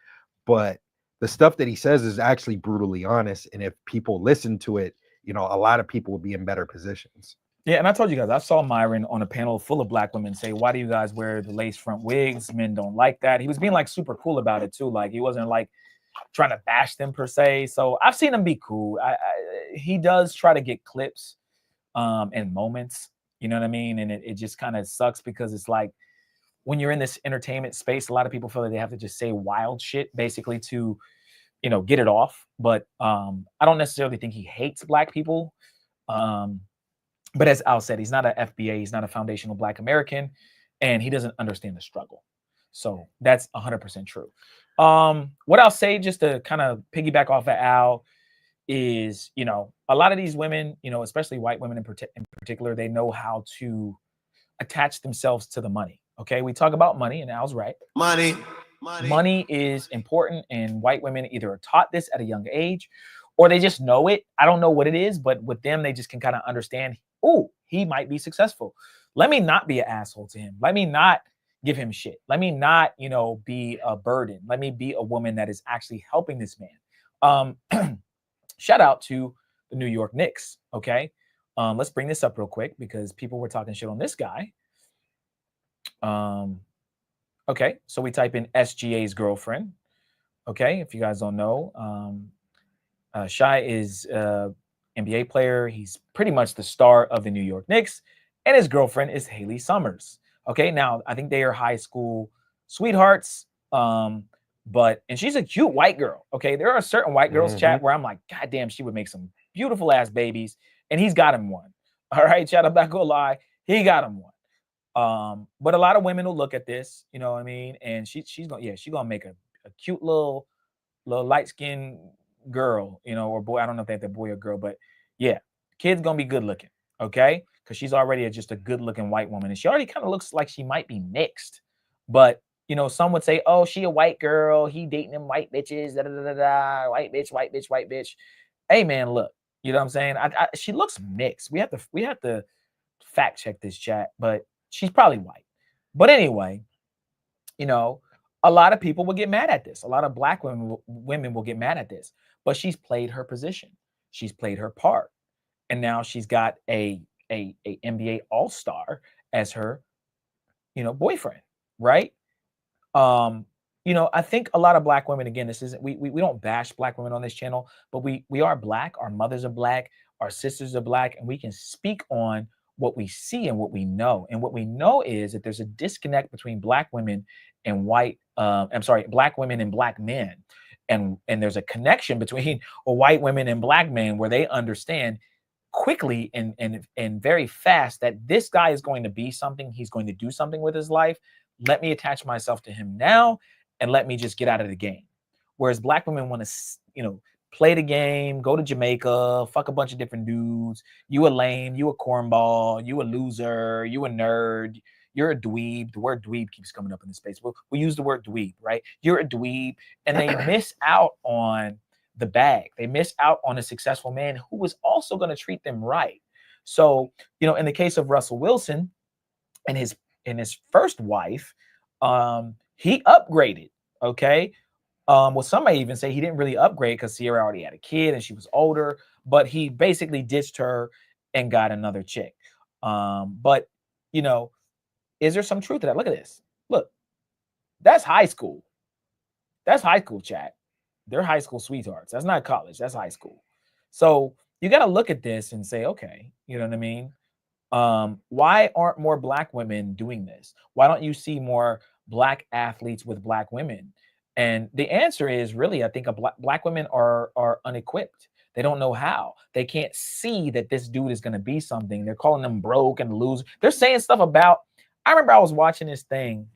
But the stuff that he says is actually brutally honest. And if people listen to it, you know, a lot of people will be in better positions.
Yeah, and I told you guys, I saw Myron on a panel full of black women say, why do you guys wear the lace front wigs? Men don't like that. He was being like super cool about it too. Like he wasn't like trying to bash them per se. So I've seen him be cool. He does try to get clips and moments, you know what I mean? And it just kind of sucks because it's like when you're in this entertainment space, a lot of people feel like they have to just say wild shit basically to, you know, get it off. But I don't necessarily think he hates black people. But as Al said, he's not an FBA, he's not a foundational Black American, and he doesn't understand the struggle. So that's 100% true. What I'll say, just to kind of piggyback off of Al, is, you know, a lot of these women, you know, especially white women in particular, they know how to attach themselves to the money. Okay, we talk about money, and Al's right. Money is important, and white women either are taught this at a young age, or they just know it. I don't know what it is, but with them, they just can kind of understand, oh, he might be successful. Let me not be an asshole to him. Let me not give him shit. Let me not, you know, be a burden. Let me be a woman that is actually helping this man. Shout out to the New York Knicks, okay? Let's bring this up real quick because people were talking shit on this guy. Okay, so we type in SGA's girlfriend. Okay, if you guys don't know, Shai is NBA player. He's pretty much the star of the New York Knicks, and his girlfriend is Haley Summers. Okay, now I think they are high school sweethearts, and she's a cute white girl. Okay, there are certain white girls chat where I'm like, God damn, she would make some beautiful ass babies, and he's got him one. All right, shout out, not gonna lie, he got him one. But a lot of women will look at this, you know what I mean, and she's gonna make a cute little light skinned girl, you know, or boy. I don't know if they're boy or girl, but yeah, kid's gonna be good looking, okay? Because she's already just a good looking white woman, and she already kind of looks like she might be mixed. But you know, some would say, "Oh, she a white girl. He dating them white bitches. Da da da da. White bitch, white bitch, white bitch." Hey, man, look, you know what I'm saying? She looks mixed. We have to fact check this chat, but she's probably white. But anyway, you know, a lot of people will get mad at this. A lot of black women will get mad at this. But she's played her position. She's played her part. And now she's got a NBA all-star as her, you know, boyfriend, right? You know, I think a lot of black women, again, this isn't, we don't bash black women on this channel, but we are black, our mothers are black, our sisters are black, and we can speak on what we see and what we know. And what we know is that there's a disconnect between black women and black women and black men. And there's a connection between white women and black men where they understand quickly and very fast that this guy is going to be something. He's going to do something with his life. Let me attach myself to him now and let me just get out of the game. Whereas black women want to, you know, play the game, go to Jamaica, fuck a bunch of different dudes. You a lame, you a cornball, you a loser, you a nerd, you're a dweeb. The word dweeb keeps coming up in the space. We use the word dweeb, right? You're a dweeb, and they miss out on the bag. They miss out on a successful man who was also going to treat them right. So, you know, in the case of Russell Wilson and his first wife, he upgraded, okay? Well, some may even say he didn't really upgrade because Sierra already had a kid and she was older, but he basically ditched her and got another chick. But, you know, is there some truth to that? Look at this. Look, that's high school. That's high school, chat. They're high school sweethearts. That's not college. That's high school. So you got to look at this and say, okay, you know what I mean? Why aren't more black women doing this? Why don't you see more black athletes with black women? And the answer is really, I think black women are unequipped. They don't know how. They can't see that this dude is going to be something. They're calling them broke and loser. They're saying stuff about, I remember I was watching this thing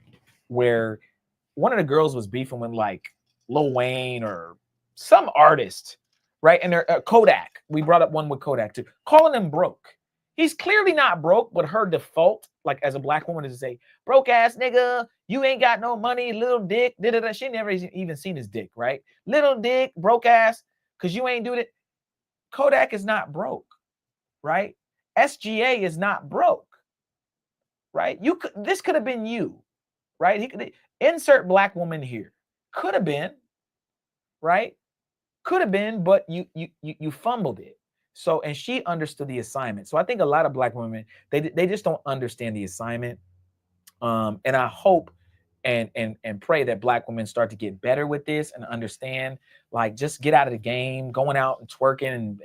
where one of the girls was beefing with like Lil Wayne or some artist, right? And they're Kodak. We brought up one with Kodak too, calling him broke. He's clearly not broke, but her default, like as a black woman, is to say, broke ass nigga, you ain't got no money, little dick, da-da-da. She never even seen his dick, right? Little dick, broke ass, because you ain't doing it. Kodak is not broke, right? SGA is not broke, right? This could have been you, right? Insert black woman here. Could have been, right? Could have been, but you fumbled it. So, and she understood the assignment. So I think a lot of black women, they just don't understand the assignment. And I hope and pray that black women start to get better with this and understand, like, just get out of the game, going out and twerking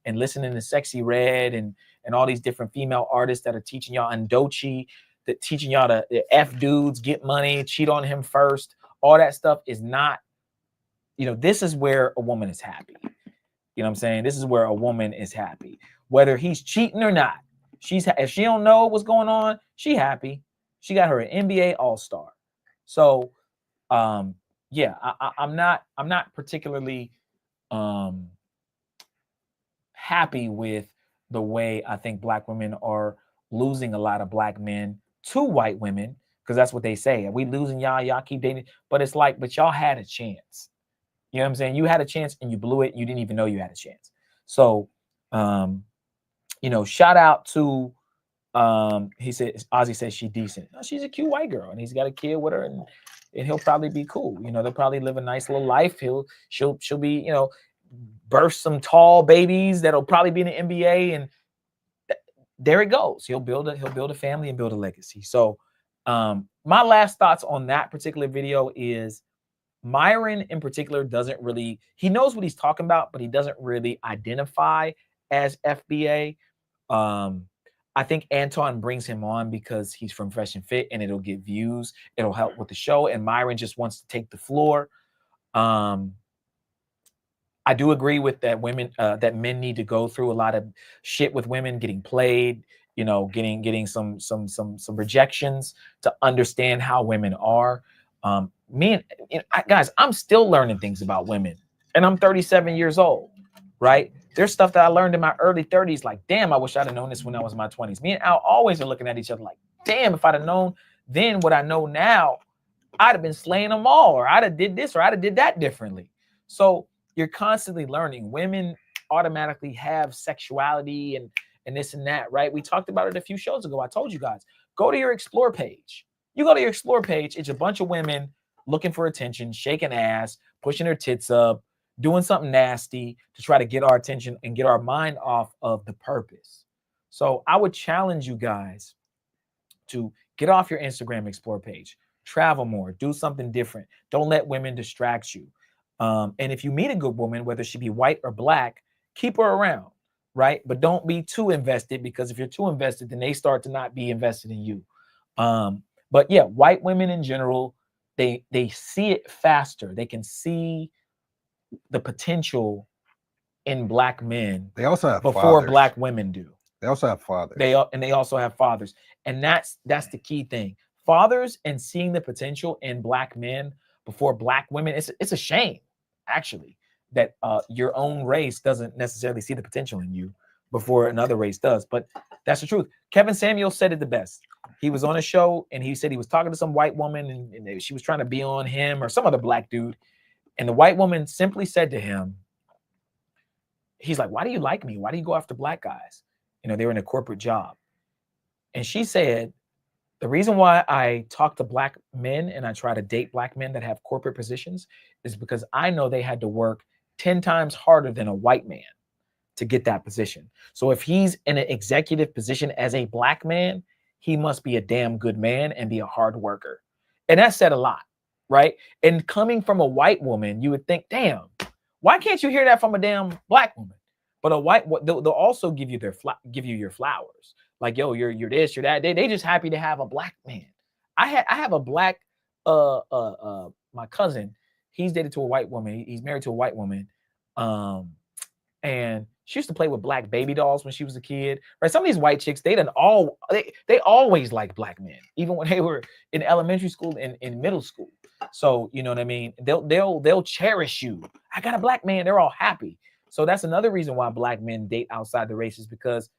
and listening to Sexy Red and all these different female artists that are teaching y'all Andochi, that teaching y'all to F dudes, get money, cheat on him first. All that stuff is not, this is where a woman is happy. You know what I'm saying? This is where a woman is happy. Whether he's cheating or not, if she don't know what's going on, she happy. She got her an NBA All-Star. So, yeah, I'm not particularly happy with the way I think black women are losing a lot of black men to white women, because that's what they say. Are we losing y'all? Y'all keep dating, but it's like, but y'all had a chance. You know what I'm saying? You had a chance and you blew it. You didn't even know you had a chance. So, shout out to. He said, Ozzy says she's decent. No, she's a cute white girl, and he's got a kid with her, and he'll probably be cool. They'll probably live a nice little life. She'll be, birth some tall babies that'll probably be in the NBA, and there it goes. He'll build a family and build a legacy. So, my last thoughts on that particular video is Myron in particular he knows what he's talking about, but he doesn't really identify as FBA. I think Anton brings him on because he's from Fresh and Fit and it'll get views. It'll help with the show. And Myron just wants to take the floor. I do agree with that that men need to go through a lot of shit with women, getting played, getting some rejections to understand how women are. Guys, I'm still learning things about women, and I'm 37 years old, right? There's stuff that I learned in my early 30s. Like, damn, I wish I'd have known this when I was in my 20s. Me and Al always are looking at each other like, damn, if I'd have known then what I know now, I'd have been slaying them all, or I'd have did this, or I'd have did that differently. So you're constantly learning. Women automatically have sexuality and this and that, right? We talked about it a few shows ago. I told you guys, go to your Explore page. You go to your Explore page, it's a bunch of women looking for attention, shaking ass, pushing their tits up, doing something nasty to try to get our attention and get our mind off of the purpose. So I would challenge you guys to get off your Instagram Explore page, travel more, do something different. Don't let women distract you. And if you meet a good woman, whether she be white or black, keep her around, right? But don't be too invested, because if you're too invested, then they start to not be invested in you. But yeah, white women in general, they see it faster. They can see the potential in black men.
They also have
before
fathers.
Black women do.
They also have fathers.
They also have fathers, and that's the key thing. Fathers and seeing the potential in black men before black women. It's a shame, actually, that your own race doesn't necessarily see the potential in you before another race does. But that's the truth. Kevin Samuels said it the best. He was on a show and he said he was talking to some white woman and she was trying to be on him or some other black dude. And the white woman simply said to him, he's like, why do you like me? Why do you go after black guys? They were in a corporate job. And she said, the reason why I talk to black men and I try to date black men that have corporate positions is because I know they had to work 10 times harder than a white man to get that position. So if he's in an executive position as a black man, he must be a damn good man and be a hard worker. And that said a lot, right? And coming from a white woman, you would think, damn, why can't you hear that from a damn black woman? But they'll also give you your flowers. Like, yo, you're this, you're that. They just happy to have a black man. I have a black my cousin, he's dated to a white woman. He's married to a white woman. And she used to play with black baby dolls when she was a kid. Right? Some of these white chicks, they always like black men, even when they were in elementary school and in middle school. So you know what I mean? They'll cherish you. I got a black man, they're all happy. So that's another reason why black men date outside the races, because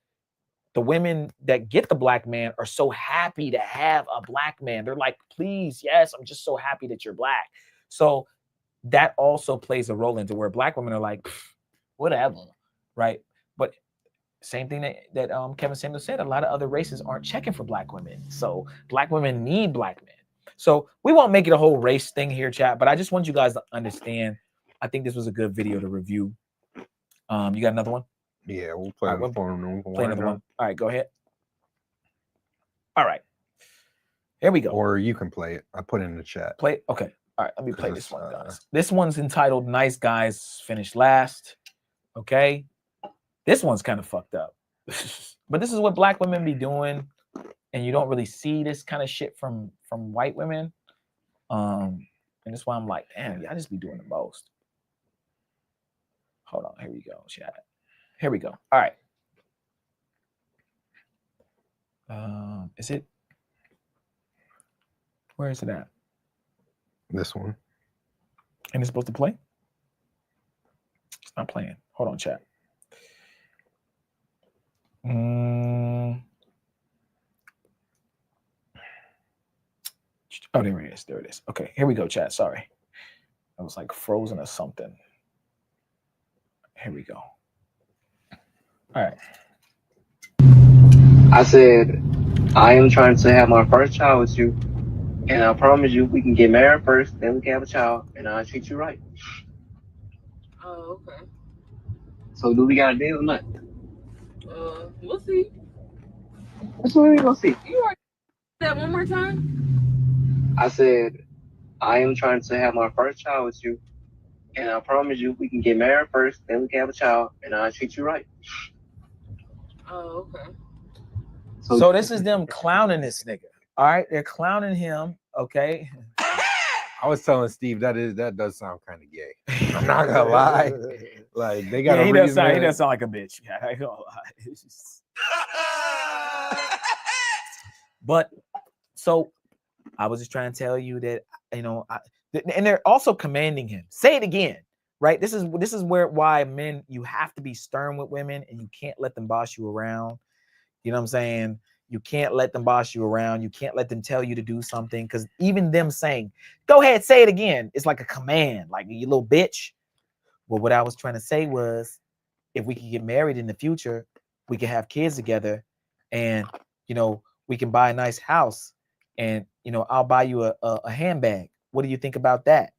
the women that get the black man are so happy to have a black man. They're like, please, yes, I'm just so happy that you're black. So that also plays a role into where black women are like, whatever, right? But same thing that Kevin Samuels said, a lot of other races aren't checking for black women. So black women need black men. So we won't make it a whole race thing here, chat, but I just want you guys to understand. I think this was a good video to review. You got another one?
Yeah, we'll play
All right, play another one. All right, go ahead. All right. Here we go.
Or you can play it. I put it in the chat.
Play. Okay. All right. Let me play this one, guys. This one's entitled "Nice Guys Finish Last." Okay. This one's kind of fucked up, but this is what black women be doing, and you don't really see this kind of shit from white women. And that's why I'm like, damn, y'all just be doing the most. Hold on. Here we go, chat. Here we go. All right. Is it? Where is it at?
This one.
And it's supposed to play? It's not playing. Hold on, chat. Oh, there it is. There it is. Okay, here we go, chat. Sorry. I was like frozen or something. Here we go. All right.
I said, I am trying to have my first child with you, and I promise you we can get married first, then we can have a child, and I'll treat you right.
Oh, okay.
So do we got a deal or not?
We'll see.
That's what we gonna see.
You already said that one more time?
I said, I am trying to have my first child with you, and I promise you we can get married first, then we can have a child, and I'll treat you right.
Oh, okay.
So this is them clowning this nigga. All right, they're clowning him. Okay.
I was telling Steve that does sound kind of gay. I'm not gonna lie. Like they got
Yeah,
a
he
reason.
does sound like a bitch. Yeah, I ain't gonna lie. It's just... But so I was just trying to tell you that, you know, and they're also commanding him. Say it again, right? This is why men, you have to be stern with women, and you can't let them boss you around. You know what I'm saying? You can't let them boss you around. You can't let them tell you to do something, because even them saying, go ahead, say it again, it's like a command, like, you little bitch. Well, what I was trying to say was, if we could get married in the future, we could have kids together, and, you know, we can buy a nice house, and, you know, I'll buy you a handbag. What do you think about that?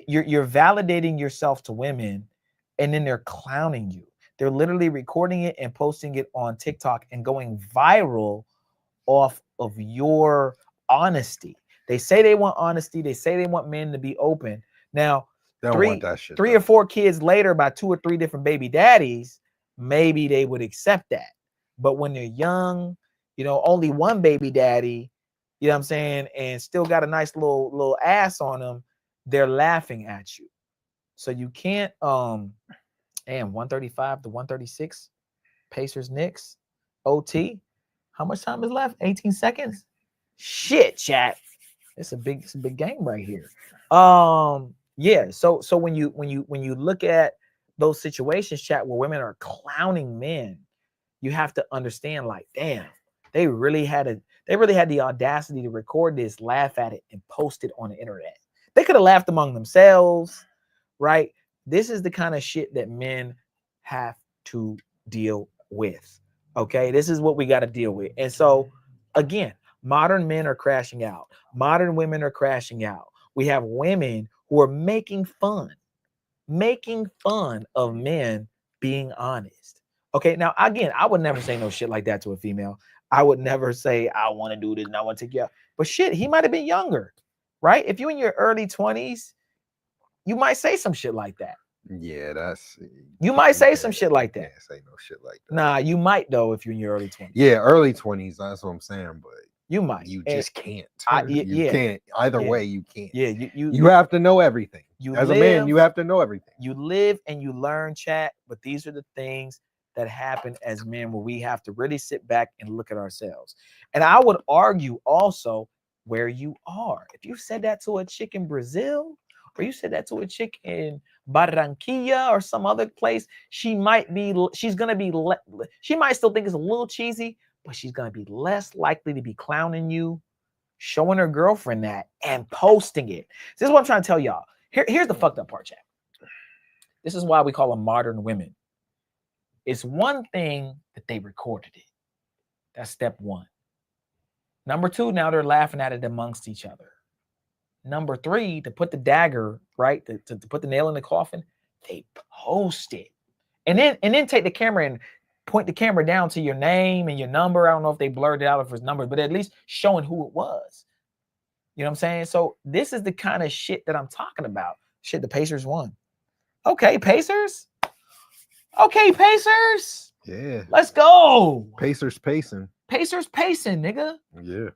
You're validating yourself to women, and then they're clowning you. They're literally recording it and posting it on TikTok and going viral off of your honesty. They say they want honesty. They say they want men to be open. Now,
They don't want that shit,
three or four kids later, by 2 or 3 different baby daddies, maybe they would accept that. But when they're young, you know, only one baby daddy, you know what I'm saying, and still got a nice little ass on them, they're laughing at you. So you can't, and 135 to 136, Pacers Knicks, OT. How much time is left? 18 seconds. Shit, chat. It's a big game right here. Yeah. So when you look at those situations, chat, where women are clowning men, you have to understand, like, damn, they really had the audacity to record this, laugh at it, and post it on the internet. They could have laughed among themselves, right? This is the kind of shit that men have to deal with. Okay, this is what we got to deal with. And so, again, modern men are crashing out. Modern women are crashing out. We have women who are making fun of men being honest. Okay, now, again, I would never say no shit like that to a female. I would never say, I want to do this and I want to take you out. But shit, he might have been younger, right? If you're in your early 20s, you might say some shit like that.
Yeah,
you might say some shit like that.
Can't say no shit like that.
Nah, you might though if you're in your early 20s.
Yeah, early 20s. That's what I'm saying. But
you might.
You just can't.
You
can't. Either way, you can't.
Yeah,
you have to know everything. As a man, you have to know everything.
You live and you learn, chat. But these are the things that happen as men, where we have to really sit back and look at ourselves. And I would argue also where you are. If you said that to a chick in Brazil, or you said that to a chick in Barranquilla or some other place, she might still think it's a little cheesy, but she's going to be less likely to be clowning you, showing her girlfriend that, and posting it. This is what I'm trying to tell y'all. Here's the fucked up part, chat. This is why we call them modern women. It's one thing that they recorded it. That's step one. Number two, now they're laughing at it amongst each other. Number 3, to put the dagger, right? To put the nail in the coffin, they post it. And then take the camera and point the camera down to your name and your number. I don't know if they blurred it out if it's numbers, but at least showing who it was. You know what I'm saying? So this is the kind of shit that I'm talking about. Shit, the Pacers won. Okay, Pacers. Okay, Pacers.
Yeah.
Let's go.
Pacers pacing.
Pacers pacing, nigga.
Yeah.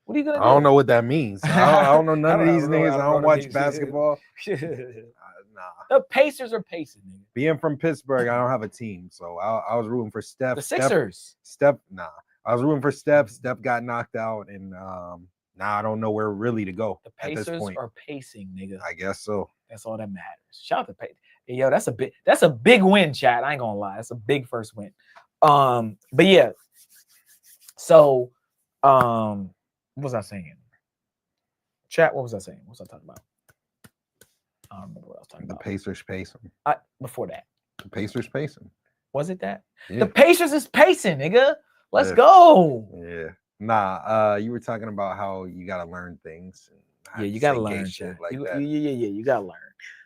What are you gonna do?
I don't know what that means. I don't know none of these niggas. I don't watch
know
basketball.
The Pacers are pacing, nigga.
Being from Pittsburgh, I don't have a team, so I was rooting for Steph.
The Sixers.
I was rooting for Steph. Steph got knocked out, and now I don't know where really to go.
The
at this
Pacers
point.
are pacing, nigga.
I guess so.
That's all that matters. Shout out to Pacers. Hey, yo, that's a big win, chat. I ain't gonna lie. That's a big first win. But yeah. So, what was I saying? Chat, what was I saying? What was I talking about? I don't remember what I was talking about.
The Pacers pacing.
Before that.
The Pacers pacing.
Was it that?
Yeah.
The Pacers is pacing, nigga. Let's go.
Yeah. Nah, you were talking about how you gotta learn things.
Yeah, you gotta learn
shit
shit.
like
Yeah,
that.
you gotta learn.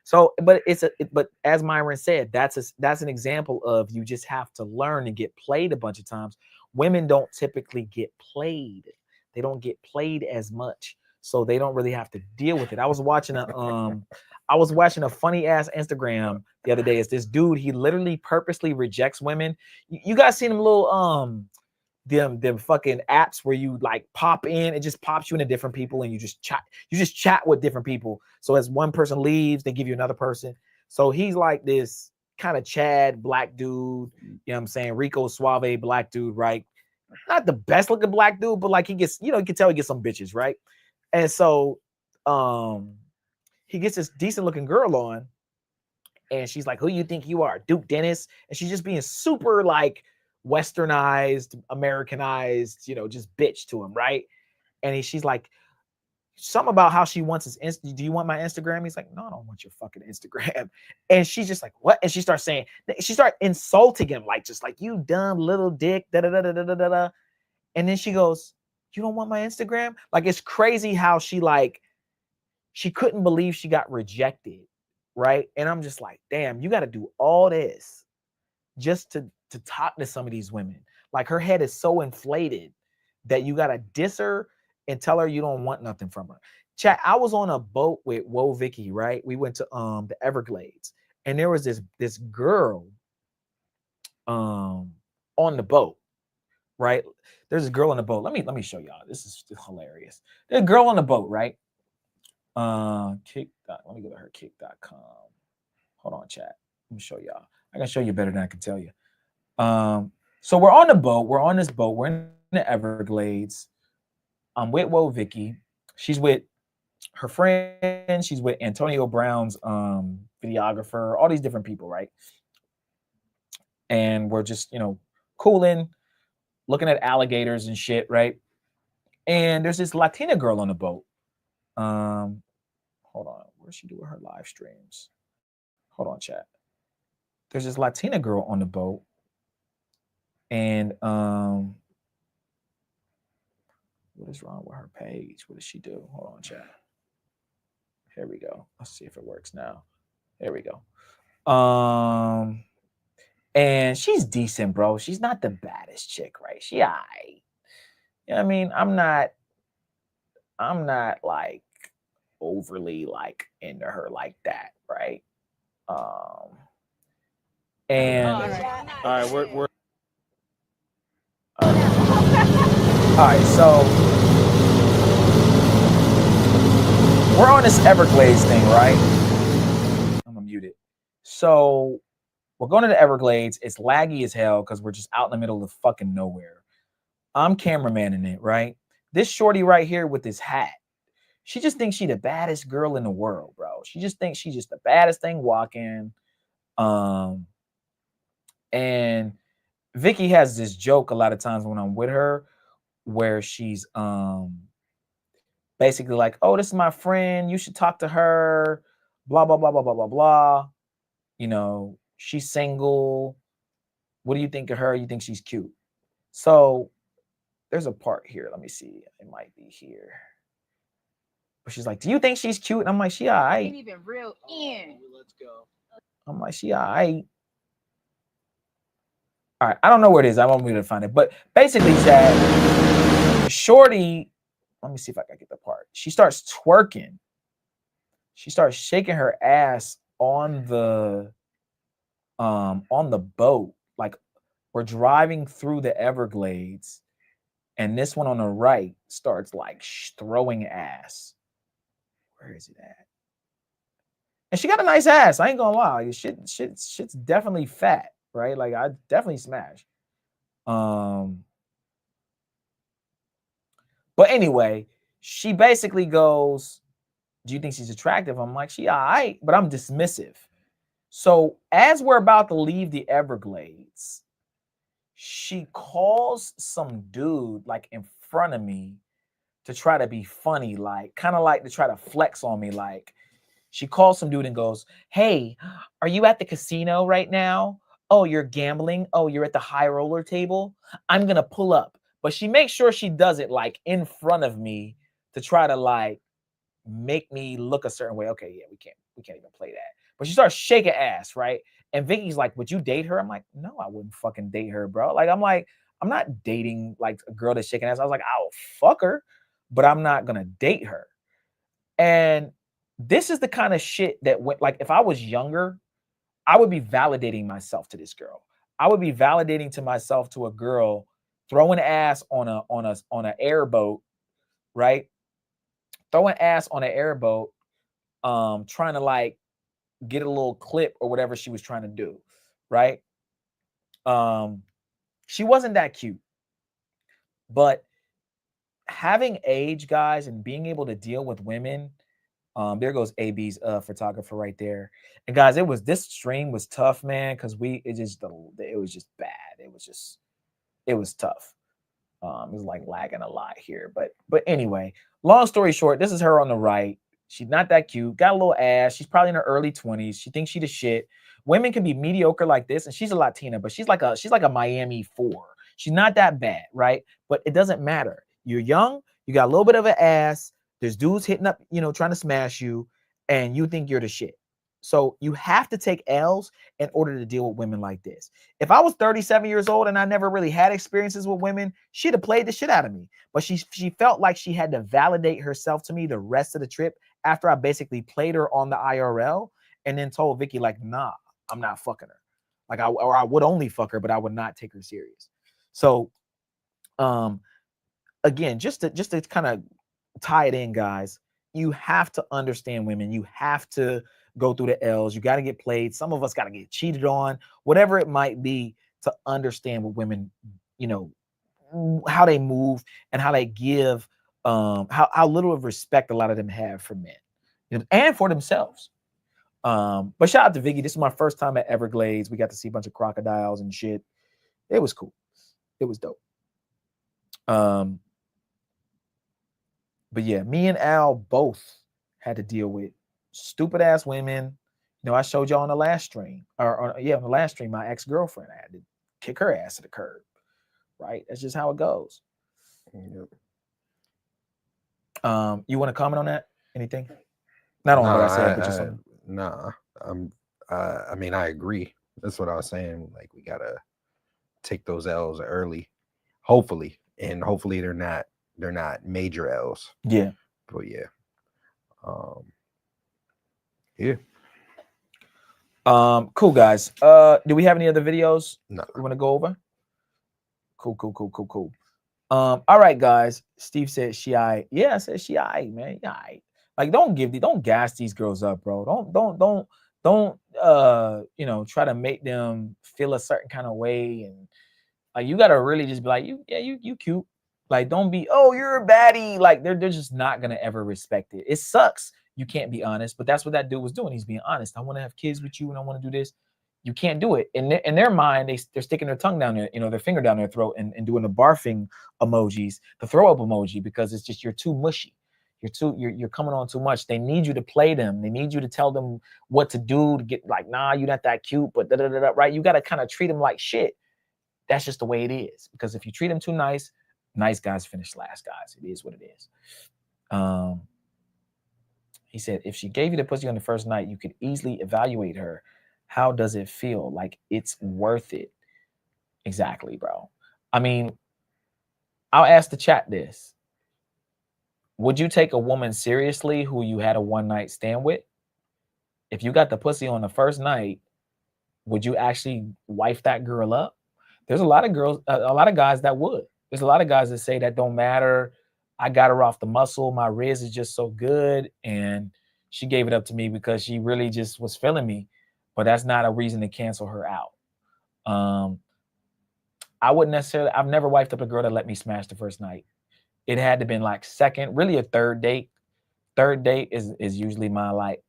So, but but as Myron said, that's an example of you just have to learn and get played a bunch of times. Women don't typically get played. They don't get played as much, so they don't really have to deal with it. I was watching a funny ass Instagram the other day. It's this dude. He literally purposely rejects women. You guys seen them little them fucking apps where you like pop in, it just pops you into different people and you just chat with different people. So as one person leaves, they give you another person. So he's like this kind of Chad black dude, you know what I'm saying? Rico Suave black dude, right? Not the best looking black dude, but like he gets, you can tell he gets some bitches, right? And so he gets this decent looking girl on, and she's like, who you think you are, Duke Dennis? And she's just being super like westernized, Americanized, just bitch to him, right? And she's like, something about how she wants his do you want my Instagram? He's like, no, I don't want your fucking Instagram. And she's just like, what? And she starts insulting him, like, just like, you dumb little dick, da da da da da da da. And then she goes, you don't want my Instagram? Like, it's crazy how she couldn't believe she got rejected, right? And I'm just like, damn, you got to do all this just to talk to some of these women. Like, her head is so inflated that you got to diss her and tell her you don't want nothing from her. Chat, I was on a boat with Whoa Vicky, right? We went to the Everglades, and there was this girl on the boat, right? There's a girl on the boat. Let me show y'all. This is hilarious. There's a girl on the boat, right? Let me go to her kick.com. Hold on, chat. Let me show y'all. I can show you better than I can tell you. So we're on the boat. We're on this boat. We're in the Everglades. I'm with Whoa Vicky. She's with her friend. She's with Antonio Brown's videographer. All these different people, right? And we're just, cooling, looking at alligators and shit, right? And there's this Latina girl on the boat. Hold on. Where's she doing her live streams? Hold on, chat. There's this Latina girl on the boat. And what is wrong with her page? What does she do? Hold on, chat. Here we go. Let's see if it works now. There we go. And she's decent, bro. She's not the baddest chick, right? She aight. You know what I mean? I'm not like overly like into her like that, right? And all right, we're all right, so we're on this Everglades thing, right? I'm gonna mute it. So we're going to the Everglades. It's laggy as hell because we're just out in the middle of fucking nowhere. I'm cameramanning it, right? This shorty right here with this hat, she just thinks she the baddest girl in the world, bro. She just thinks she's just the baddest thing walking. And Vicky has this joke a lot of times when I'm with her, where she's basically like, oh, this is my friend, you should talk to her, blah blah blah blah blah blah blah. She's single. What do you think of her? You think she's cute? So there's a part here. Let me see. It might be here. But she's like, do you think she's cute? And I'm like, she all right.
Ain't even real in.
I'm like, she all right. All right, I don't know where it is. I won't be able to find it. But basically, Chad, Shorty, let me see if I can get the part. She starts twerking. She starts shaking her ass on the boat. Like, we're driving through the Everglades, and this one on the right starts like throwing ass. Where is it at? And she got a nice ass. I ain't gonna lie. Shit's definitely fat, right? Like, I definitely smash. But anyway, she basically goes, do you think she's attractive? I'm like, she all right, but I'm dismissive. So as we're about to leave the Everglades, she calls some dude like in front of me to try to be funny, like kind of like to try to flex on me. Like, she calls some dude and goes, hey, are you at the casino right now? Oh, you're gambling? Oh, you're at the high roller table? I'm gonna pull up. But she makes sure she does it like in front of me to try to like make me look a certain way. Okay, yeah, we can't even play that. But she starts shaking ass, right? And Vicky's like, would you date her? I'm like, no, I wouldn't fucking date her, bro. Like, I'm not dating like a girl that's shaking ass. I was like, I'll fuck her, but I'm not gonna date her. And this is the kind of shit that went, like, if I was younger, I would be validating myself to this girl. I would be validating to myself to a girl throwing ass on an airboat, right? Throwing ass on an airboat, trying to like get a little clip or whatever she was trying to do, right? She wasn't that cute, but having age, guys, and being able to deal with women. There goes AB's photographer right there. And guys, this stream was tough, man, because it was just bad. It was tough. It was like lagging a lot here. But anyway, long story short, this is her on the right. She's not that cute, got a little ass. She's probably in her early 20s. She thinks she the shit. Women can be mediocre like this, and she's a Latina, but she's like a Miami 4. She's not that bad, right? But it doesn't matter. You're young, you got a little bit of an ass. There's dudes hitting up, trying to smash you, and you think you're the shit. So you have to take L's in order to deal with women like this. If I was 37 years old and I never really had experiences with women, she'd have played the shit out of me. But she felt like she had to validate herself to me the rest of the trip after I basically played her on the IRL and then told Vicky, like, nah, I'm not fucking her. Like, I would only fuck her, but I would not take her serious. So, again, just to kind of tie it in, guys, you have to understand women. You have to go through the L's. You got to get played. Some of us got to get cheated on, whatever it might be, to understand what women, how they move and how they give, how little of respect a lot of them have for men, and for themselves. But shout out to Vicky. This is my first time at Everglades. We got to see a bunch of crocodiles and shit. It was cool. It was dope. But yeah, me and Al both had to deal with stupid ass women. I showed y'all on the last stream, on the last stream, my ex-girlfriend, I had to kick her ass to the curb. Right? That's just how it goes. Yep. You want to comment on that? Anything? Not on what I said, but just something.
Nah. I mean, I agree. That's what I was saying. Like, we gotta take those L's early, hopefully, and hopefully they're not major L's.
Yeah.
But yeah. Yeah.
Cool, guys. Do we have any other videos?
No.
We want to go over? Cool. All right, guys. Steve said she aight. Yeah, I said she aight, man. Yeah, aight. Like, don't gas these girls up, bro. Don't try to make them feel a certain kind of way. And like, you gotta really just be like, you cute. Like, don't be, oh, you're a baddie. Like, they're just not gonna ever respect it. It sucks. You can't be honest, but that's what that dude was doing. He's being honest. I want to have kids with you and I want to do this. You can't do it. In their mind, they're sticking their tongue down there, their finger down their throat and doing the barfing emojis, the throw up emoji, because it's just, you're too mushy. You're coming on too much. They need you to play them. They need you to tell them what to do to get like, nah, you're not that cute, but right? You got to kind of treat them like shit. That's just the way it is. Because if you treat them too nice guys finish last, guys. It is what it is. He said, if she gave you the pussy on the first night, you could easily evaluate her. How does it feel? Like it's worth it. Exactly, bro. I mean, I'll ask the chat this. Would you take a woman seriously who you had a one-night stand with? If you got the pussy on the first night, would you actually wife that girl up? There's a lot of girls, a lot of guys that would. There's a lot of guys that say that don't matter. I got her off the muscle. My riz is just so good. And she gave it up to me because she really just was feeling me. But that's not a reason to cancel her out. I wouldn't necessarily, I've never wifed up a girl that let me smash the first night. It had to been like second, really a third date. Third date is usually my like,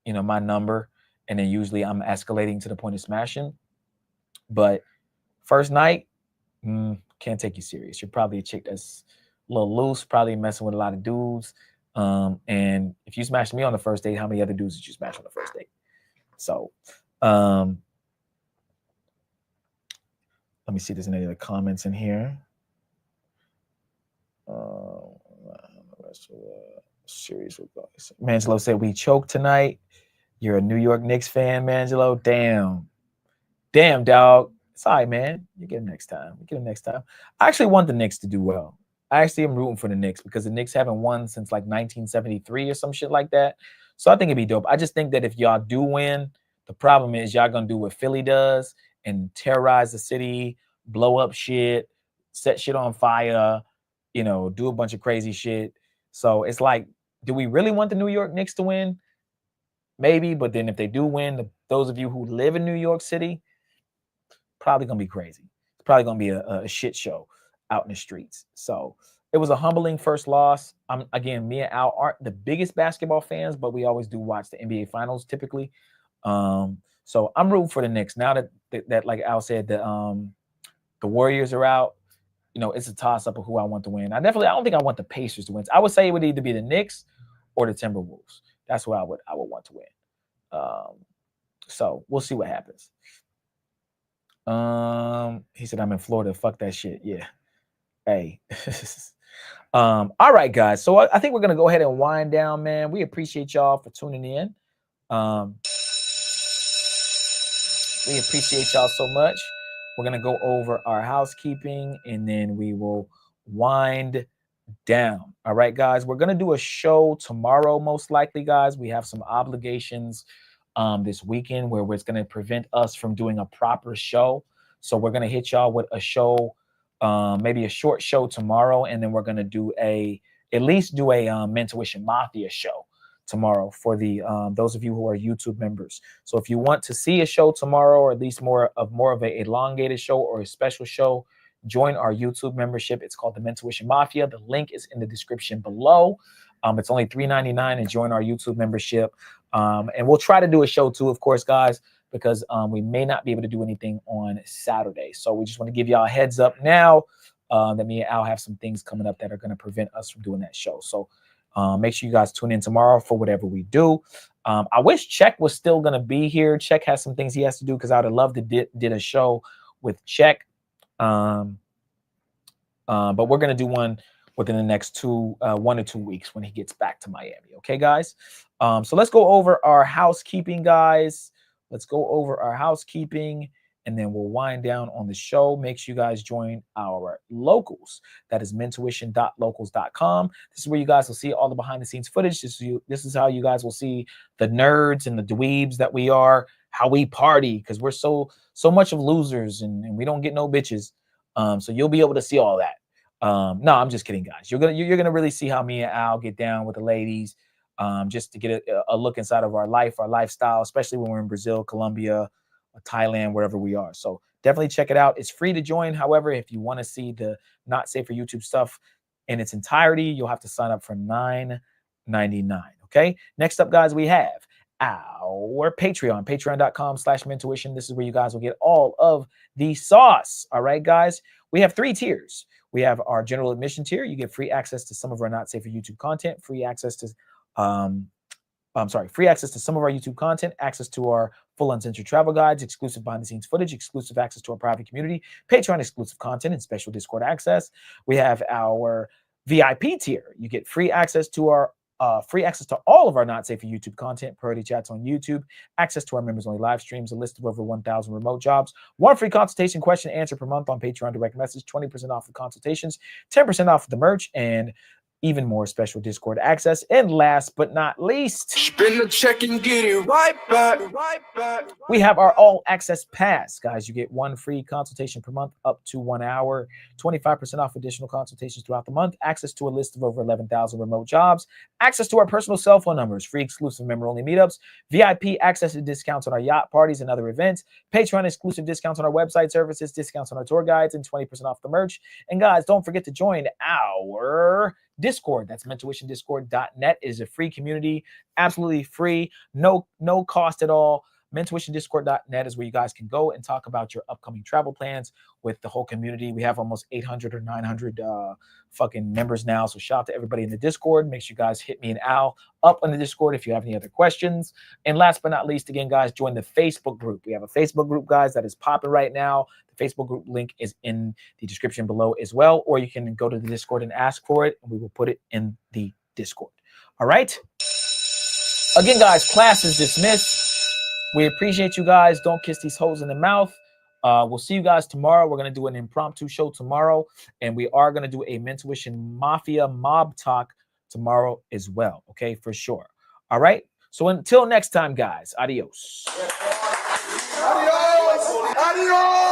you know, my number. And then usually I'm escalating to the point of smashing. But first night, can't take you serious. You're probably a chick that's a little loose, probably messing with a lot of dudes. And if you smash me on the first date, how many other dudes did you smash on the first date? So let me see if there's any other comments in here. Serious advice. Mangelo said, we choked tonight. You're a New York Knicks fan, Mangelo. Damn, dog. It's all right, man. You get them next time. You get them next time. I actually want the Knicks to do well. I actually am rooting for the Knicks because the Knicks haven't won since like 1973 or some shit like that. So I think it'd be dope. I just think that if y'all do win, the problem is y'all gonna do what Philly does and terrorize the city, blow up shit, set shit on fire, you know, do a bunch of crazy shit. So it's like, do we really want the New York Knicks to win? Maybe, but then if they do win, those of you who live in New York City, probably gonna be crazy. It's probably gonna be a shit show out in the streets. So it was a humbling first loss. Again, me and Al aren't the biggest basketball fans, but we always do watch the NBA Finals typically. So I'm rooting for the Knicks now that like Al said, the Warriors are out. You know, it's a toss up of who I want to win. I don't think I want the Pacers to win. I would say it would either be the Knicks or the Timberwolves. That's who I would want to win. So we'll see what happens. He said, I'm in Florida. Fuck that shit. Yeah. Hey. All right, guys. So I think we're gonna go ahead and wind down, man. We appreciate y'all for tuning in. We appreciate y'all so much. We're gonna go over our housekeeping and then we will wind down. All right, guys. We're gonna do a show tomorrow, most likely, guys. We have some obligations this weekend where it's gonna prevent us from doing a proper show. So we're gonna hit y'all with a show, maybe a short show tomorrow, and then we're gonna do at least do a Mentuition Mafia show tomorrow for the those of you who are YouTube members. So if you want to see a show tomorrow, or at least more of an elongated show or a special show, join our YouTube membership. It's called the Mentuition Mafia. The link is in the description below. It's only $3.99 and join our YouTube membership. And we'll try to do a show too, of course, guys, because we may not be able to do anything on Saturday. So we just want to give y'all a heads up now that me and Al have some things coming up that are going to prevent us from doing that show. So make sure you guys tune in tomorrow for whatever we do. I wish Check was still going to be here. Check has some things he has to do because I would have loved to did a show with Check. But we're going to do one within the next 1 or 2 weeks when he gets back to Miami. Okay, guys? So let's go over our housekeeping, guys. Let's go over our housekeeping, and then we'll wind down on the show. Make sure you guys join our locals. That is mentuition.locals.com. This is where you guys will see all the behind-the-scenes footage. This is how you guys will see the nerds and the dweebs that we are, how we party, because we're so much of losers, and we don't get no bitches. So you'll be able to see all that. No, I'm just kidding, guys. You're gonna really see how me and Al get down with the ladies, just to get a look inside of our life, our lifestyle, especially when we're in Brazil, Colombia, Thailand, wherever we are. So definitely check it out. It's free to join. However, if you want to see the Not Safe for YouTube stuff in its entirety, you'll have to sign up for $9.99. Okay. Next up, guys, we have our Patreon, patreon.com/mentuition. This is where you guys will get all of the sauce. All right, guys. We have 3 tiers. We have our general admission tier. You get free access to some of our Not Safe for YouTube content, free access to free access to some of our YouTube content, access to our full uncensored travel guides, exclusive behind the scenes footage, exclusive access to our private community, Patreon exclusive content, and special Discord access. We have our VIP tier. You get free access to our free access to all of our Not Safe for YouTube content, priority chats on YouTube, access to our members-only live streams, a list of over 1,000 remote jobs, 1 free consultation question answer per month on Patreon direct message, 20% off the consultations, 10% off the merch, and even more special Discord access. And last but not least,
Spin the check and get it right back.
we have our all access pass, guys. You get 1 free consultation per month up to 1 hour, 25% off additional consultations throughout the month, access to a list of over 11,000 remote jobs, access to our personal cell phone numbers, free exclusive member-only meetups, VIP access to discounts on our yacht parties and other events, Patreon exclusive discounts on our website services, discounts on our tour guides, and 20% off the merch. And guys, don't forget to join our Discord. That's mentuitiondiscord.net. It is a free community, absolutely free, no cost at all. mentuitiondiscord.net is where you guys can go and talk about your upcoming travel plans with the whole community. We have almost 800 or 900 fucking members now. So shout out to everybody in the Discord. Make sure you guys hit me and Al up on the Discord if you have any other questions. And last but not least, again, guys, join the Facebook group. We have a Facebook group, guys, that is popping right now. The Facebook group link is in the description below as well, or you can go to the Discord and ask for it, and we will put it in the Discord. All right? Again, guys, class is dismissed. We appreciate you guys. Don't kiss these hoes in the mouth. We'll see you guys tomorrow. We're going to do an impromptu show tomorrow, and we are going to do a Mentuition Mafia mob talk tomorrow as well, okay, for sure. All right? So until next time, guys, adios.
Adios.